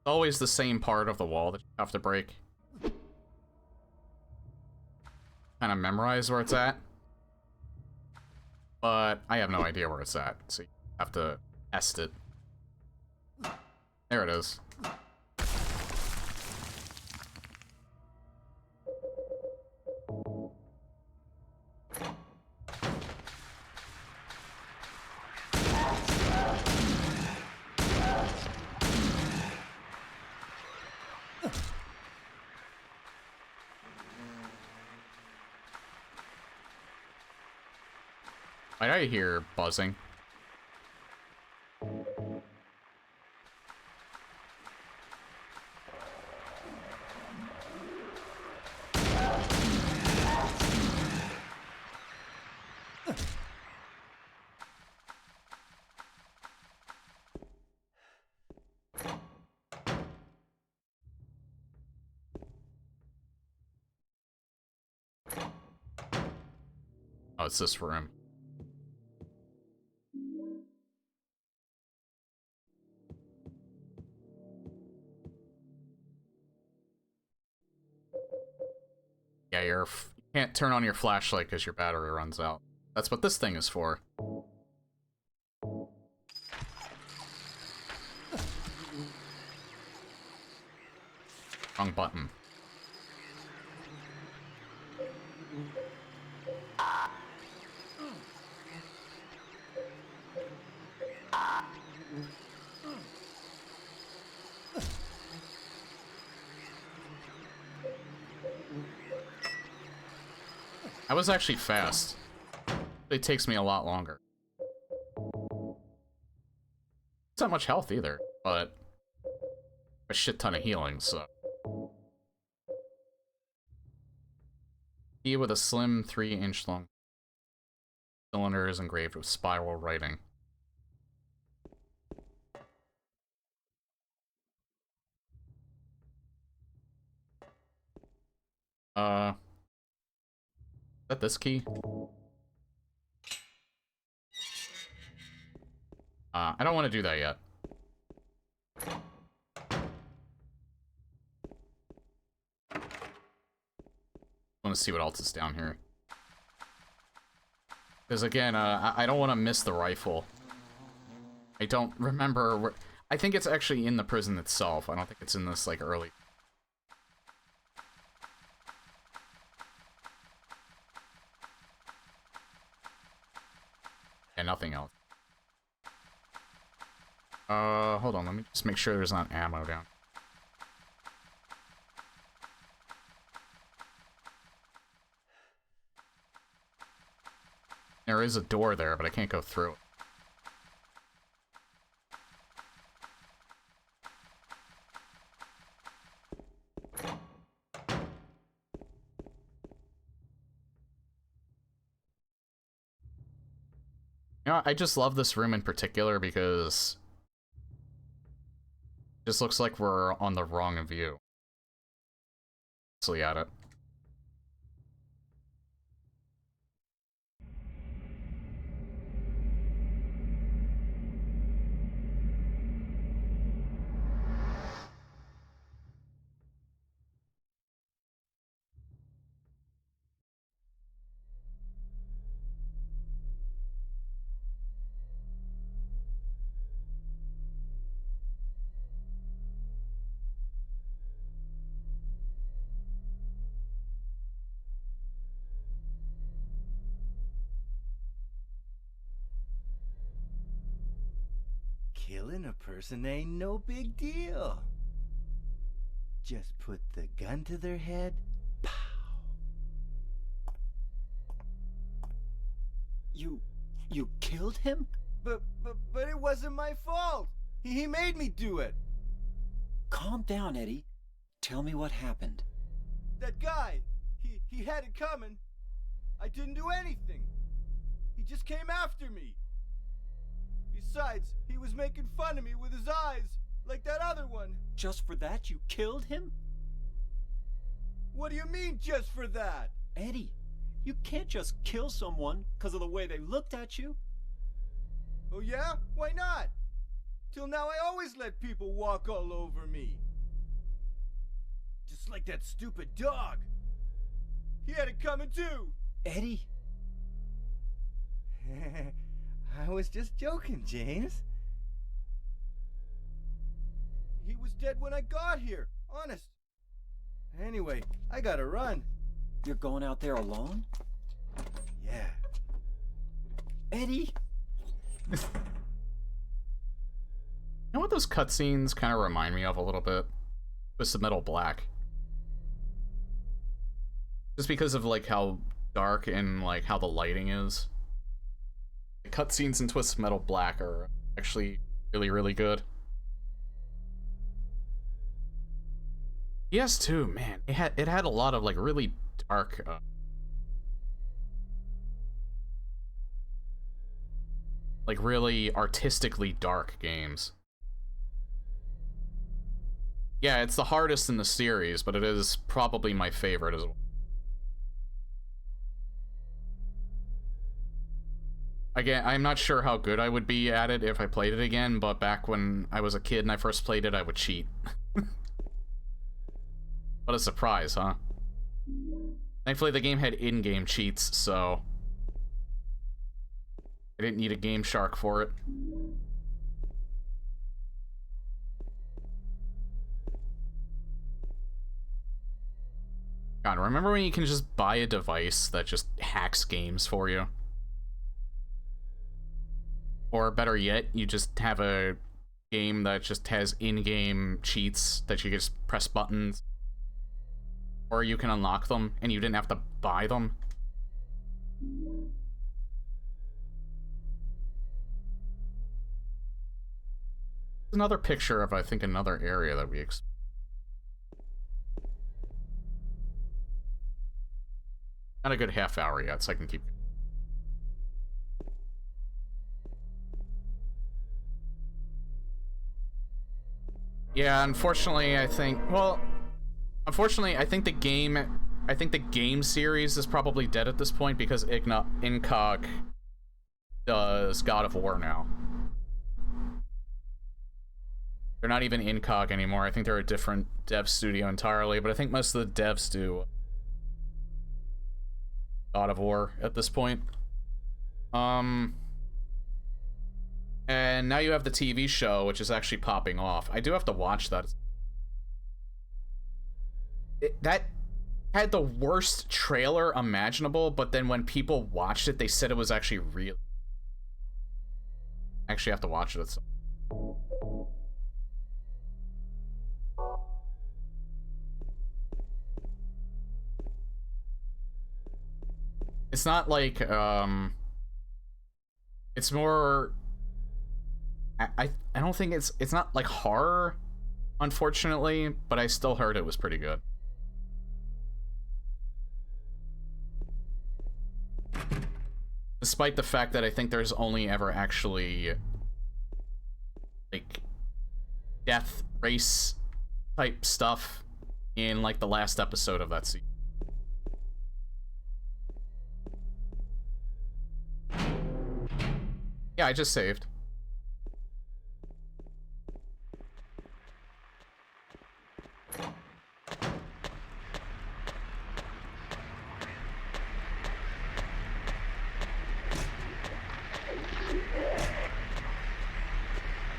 Always the same part of the wall that you have to break. Kind of memorize where it's at. But I have no idea where it's at, so you have to est it. There it is. I hear buzzing. Oh, it's this room. Yeah, you can't turn on your flashlight because your battery runs out. That's what this thing is for. Wrong button. That was actually fast. It takes me a lot longer. that much health either, but a shit ton of healing, so. Key with a slim 3-inch long cylinder is engraved with spiral writing. Is that this key? I don't want to do that yet. I want to see what else is down here. Because again, I don't want to miss the rifle. I don't remember where... I think it's actually in the prison itself. I don't think it's in this, like, early... And nothing else. Hold on, let me just make sure there's not ammo down. There is a door there, but I can't go through it. You know, I just love this room in particular because it just looks like we're on the wrong view. Actually at it. Killing a person ain't no big deal. Just put the gun to their head. Pow. You killed him? But it wasn't my fault. He made me do it. Calm down, Eddie. Tell me what happened. That guy, he had it coming. I didn't do anything. He just came after me. Besides, he was making fun of me with his eyes, like that other one. Just for that, you killed him? What do you mean, just for that? Eddie, you can't just kill someone because of the way they looked at you. Oh yeah? Why not? Till now I always let people walk all over me. Just like that stupid dog. He had it coming too. Eddie? I was just joking, James. He was dead when I got here, honest. Anyway, I gotta run. You're going out there alone? Yeah. Eddie? You know what those cutscenes kind of remind me of a little bit? Twisted Metal Black. Just because of, like, how dark and, like, how the lighting is. The cutscenes in Twisted Metal Black are actually really, really good. PS2, man, it had a lot of, like, really dark, like, really artistically dark games. Yeah, it's the hardest in the series, but it is probably my favorite as well. Again, I'm not sure how good I would be at it if I played it again, but back when I was a kid and I first played it, I would cheat. What a surprise, huh? Thankfully, the game had in-game cheats, so I didn't need a Game Shark for it. God, remember when you can just buy a device that just hacks games for you? Or better yet, you just have a game that just has in-game cheats that you just press buttons. Or you can unlock them, and you didn't have to buy them. another picture of, I think, another area that we not a good half hour yet, so I can keep. Yeah, unfortunately, I think. Well, unfortunately, I think the game series is probably dead at this point because Incog does God of War now. They're not even Incog anymore. I think they're a different dev studio entirely, but I think most of the devs do God of War at this point. And now you have the TV show, which is actually popping off. I do have to watch that. That had the worst trailer imaginable, but then when people watched it, they said it was actually real. I actually have to watch it. It's not like, it's more, I don't think it's not like horror, unfortunately, but I still heard it was pretty good. Despite the fact that I think there's only ever actually, like, death race type stuff in, like, the last episode of that season. Yeah, I just saved.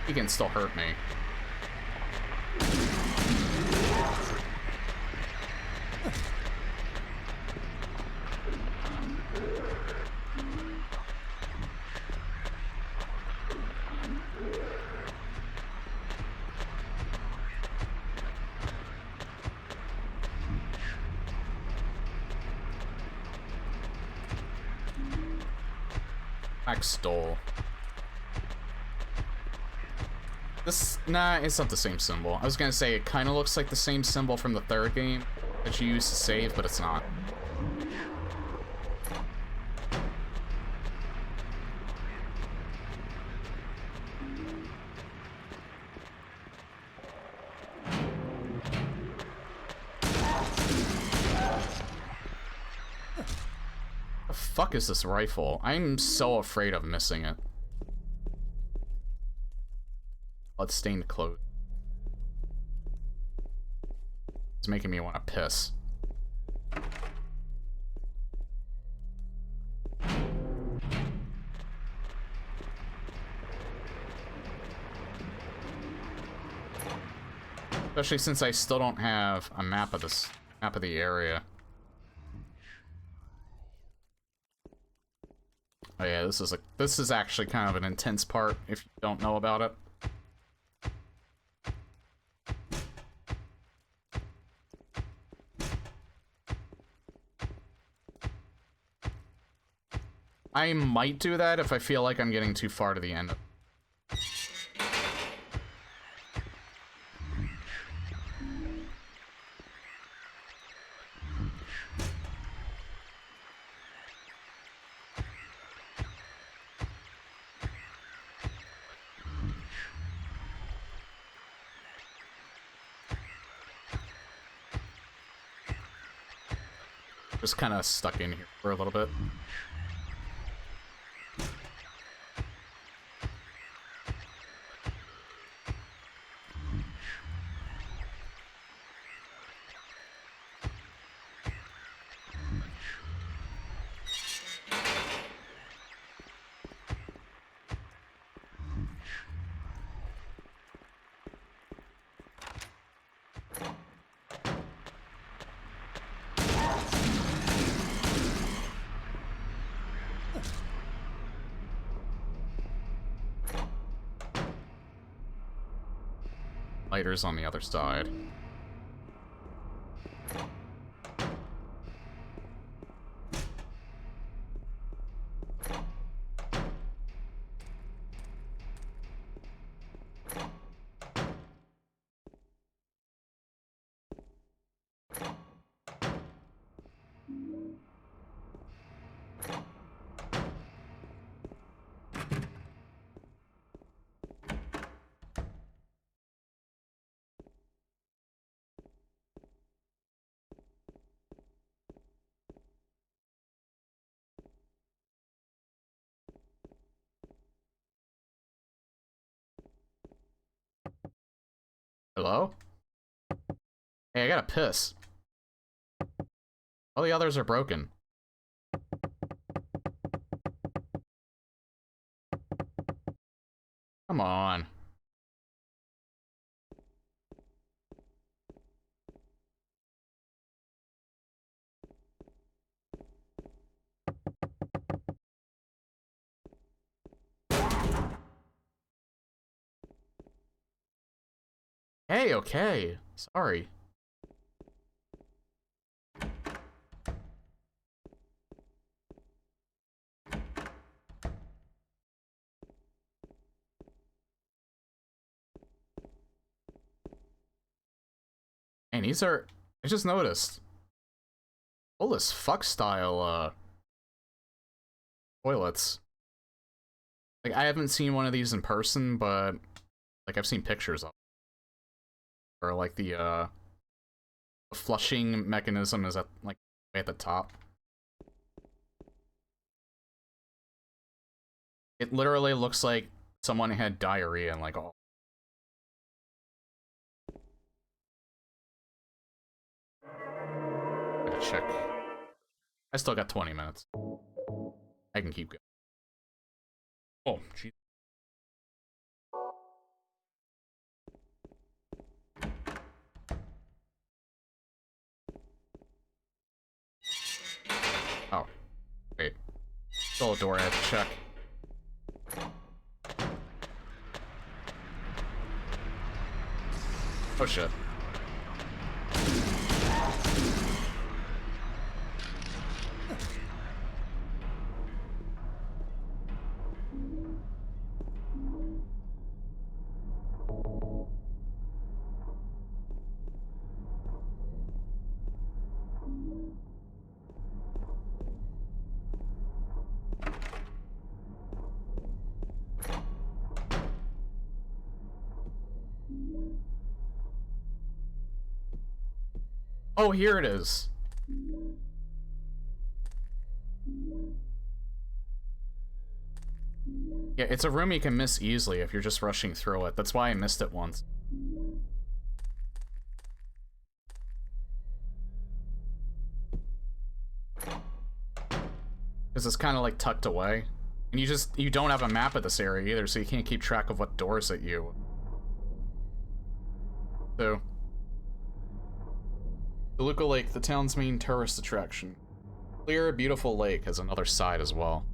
He can still hurt me. Max stole. This, nah, it's not the same symbol. I was gonna say it kind of looks like the same symbol from the third game that you used to save, but it's not. The fuck is this rifle? I'm so afraid of missing it. Bloodstained clothes. It's making me want to piss. Especially since I still don't have a map of the area. Oh yeah, this is actually kind of an intense part if you don't know about it. I might do that if I feel like I'm getting too far to the end. Just kind of stuck in here for a little bit. Lighters on the other side. Hello? Hey, I gotta piss. All the others are broken. Come on. Hey, okay. Sorry. And these are, I just noticed. All this fuck style, toilets. Like, I haven't seen one of these in person, but, like, I've seen pictures of it. Or, like, the flushing mechanism is at, like, way at the top. It literally looks like someone had diarrhea and, like, all. Check. I still got 20 minutes. I can keep going. Oh, jeez. Oh. Wait. Still a door I have to check. Oh shit. Oh, here it is. Yeah, it's a room you can miss easily if you're just rushing through it. That's why I missed it once. Because it's kind of like tucked away. And you don't have a map of this area either, so you can't keep track of what doors at you. So, DeLuca Lake, the town's main tourist attraction. Clear, beautiful lake has another side as well.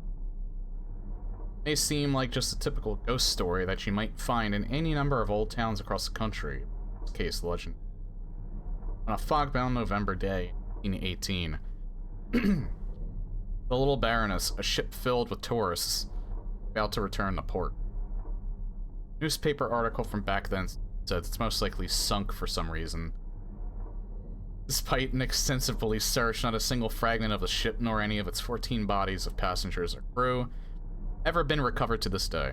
It may seem like just a typical ghost story that you might find in any number of old towns across the country. In this case, the legend. On a fog-bound November day, 1818, the Little Baroness, a ship filled with tourists, about to return to port. A newspaper article from back then said it's most likely sunk for some reason. Despite an extensive police search, not a single fragment of the ship nor any of its 14 bodies of passengers or crew ever been recovered to this day.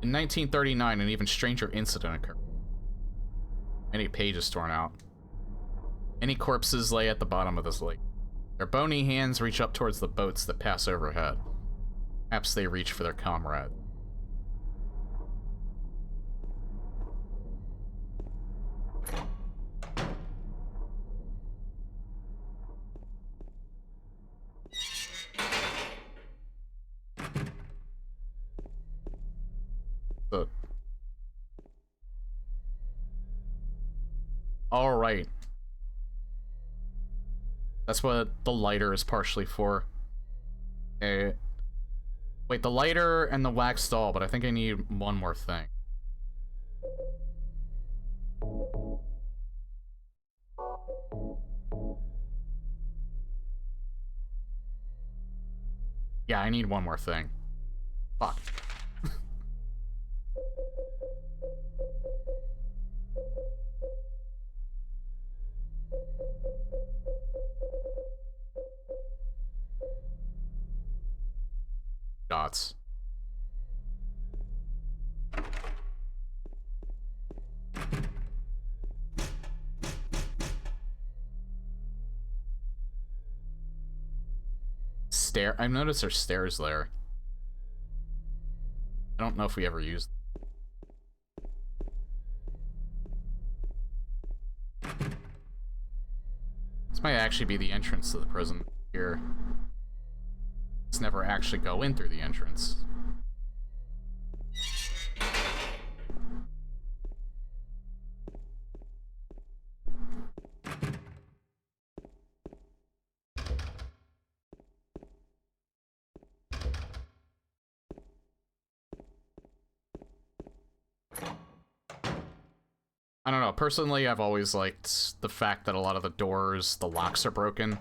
In 1939, an even stranger incident occurred. Many pages torn out. Many corpses lay at the bottom of this lake. Their bony hands reach up towards the boats that pass overhead. Perhaps they reach for their comrade. Alright. That's what the lighter is partially for. Okay. Wait, the lighter and the wax doll, but I think I need one more thing. Yeah, I need one more thing. Fuck. Dots. I've noticed there's stairs there. I don't know if we ever used them. This might actually be the entrance to the prison here. Let's never actually go in through the entrance. I don't know, personally I've always liked the fact that a lot of the doors, the locks are broken.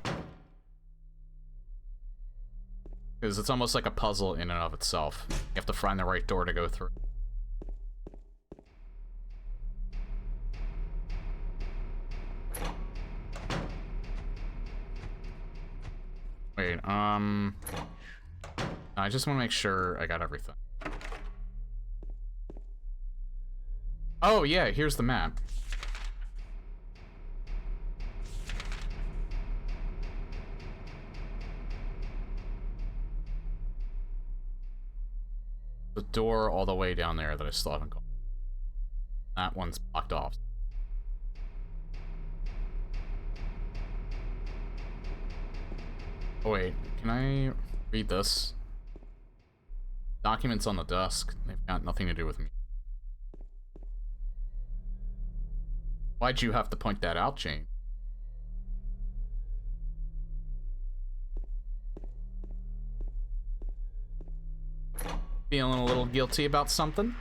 Because it's almost like a puzzle in and of itself. You have to find the right door to go through. Wait, I just want to make sure I got everything. Oh, yeah, here's the map. The door all the way down there that I still haven't gone. That one's blocked off. Oh, wait, can I read this? Documents on the desk. They've got nothing to do with me. Why'd you have to point that out, Jane? Feeling a little guilty about something?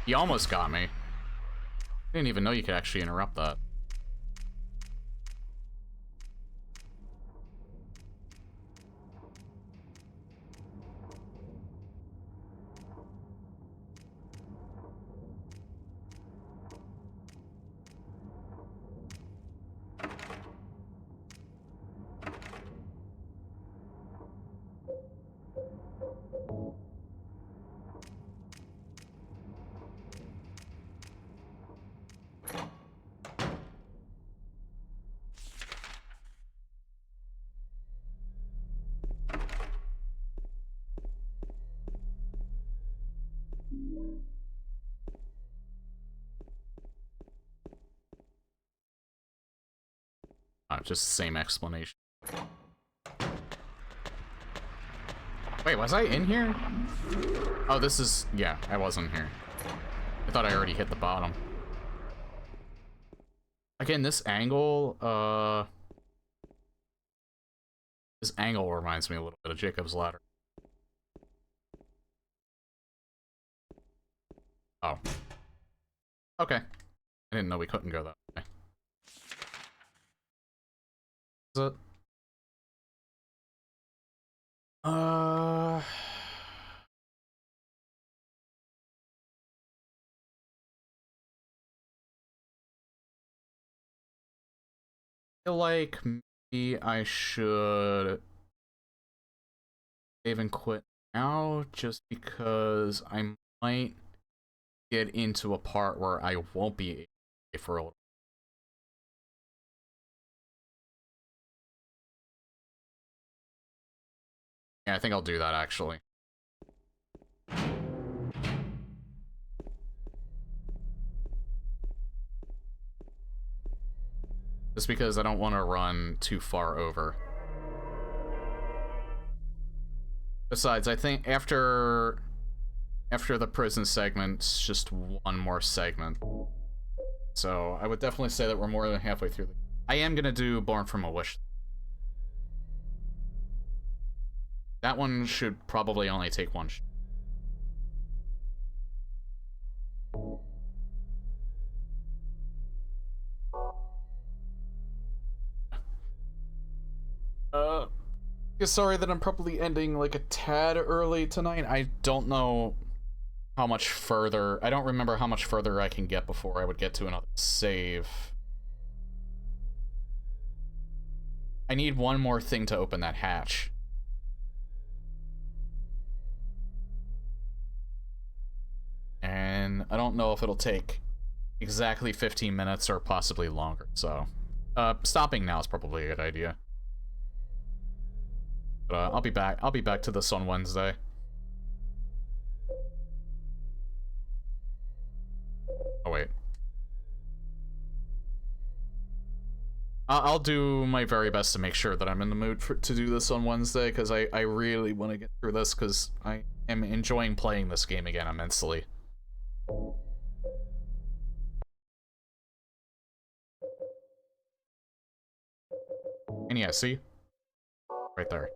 You almost got me. I didn't even know you could actually interrupt that. Just the same explanation. Wait, was I in here? Oh, this is... yeah, I was in here. I thought I already hit the bottom. Again, this angle, this angle reminds me a little bit of Jacob's Ladder. Oh. Okay. I didn't know we couldn't go that way. Is it? I feel like maybe I should save and quit now, just because I might get into a part where I won't be for a little. Yeah, I think I'll do that, actually. Just because I don't want to run too far over. Besides, I think after the prison segment, it's just one more segment. So, I would definitely say that we're more than halfway through. I am gonna do Born from a Wish. That one should probably only take one. Sorry that I'm probably ending like a tad early tonight. I don't know how much further... I don't remember how much further I can get before I would get to another save. I need one more thing to open that hatch. And I don't know if it'll take exactly 15 minutes or possibly longer, so... stopping now is probably a good idea. But, I'll be back. I'll be back to this on Wednesday. Oh, wait. I'll do my very best to make sure that I'm in the mood to do this on Wednesday, because I really want to get through this, because I am enjoying playing this game again immensely. And yeah, see? Right there.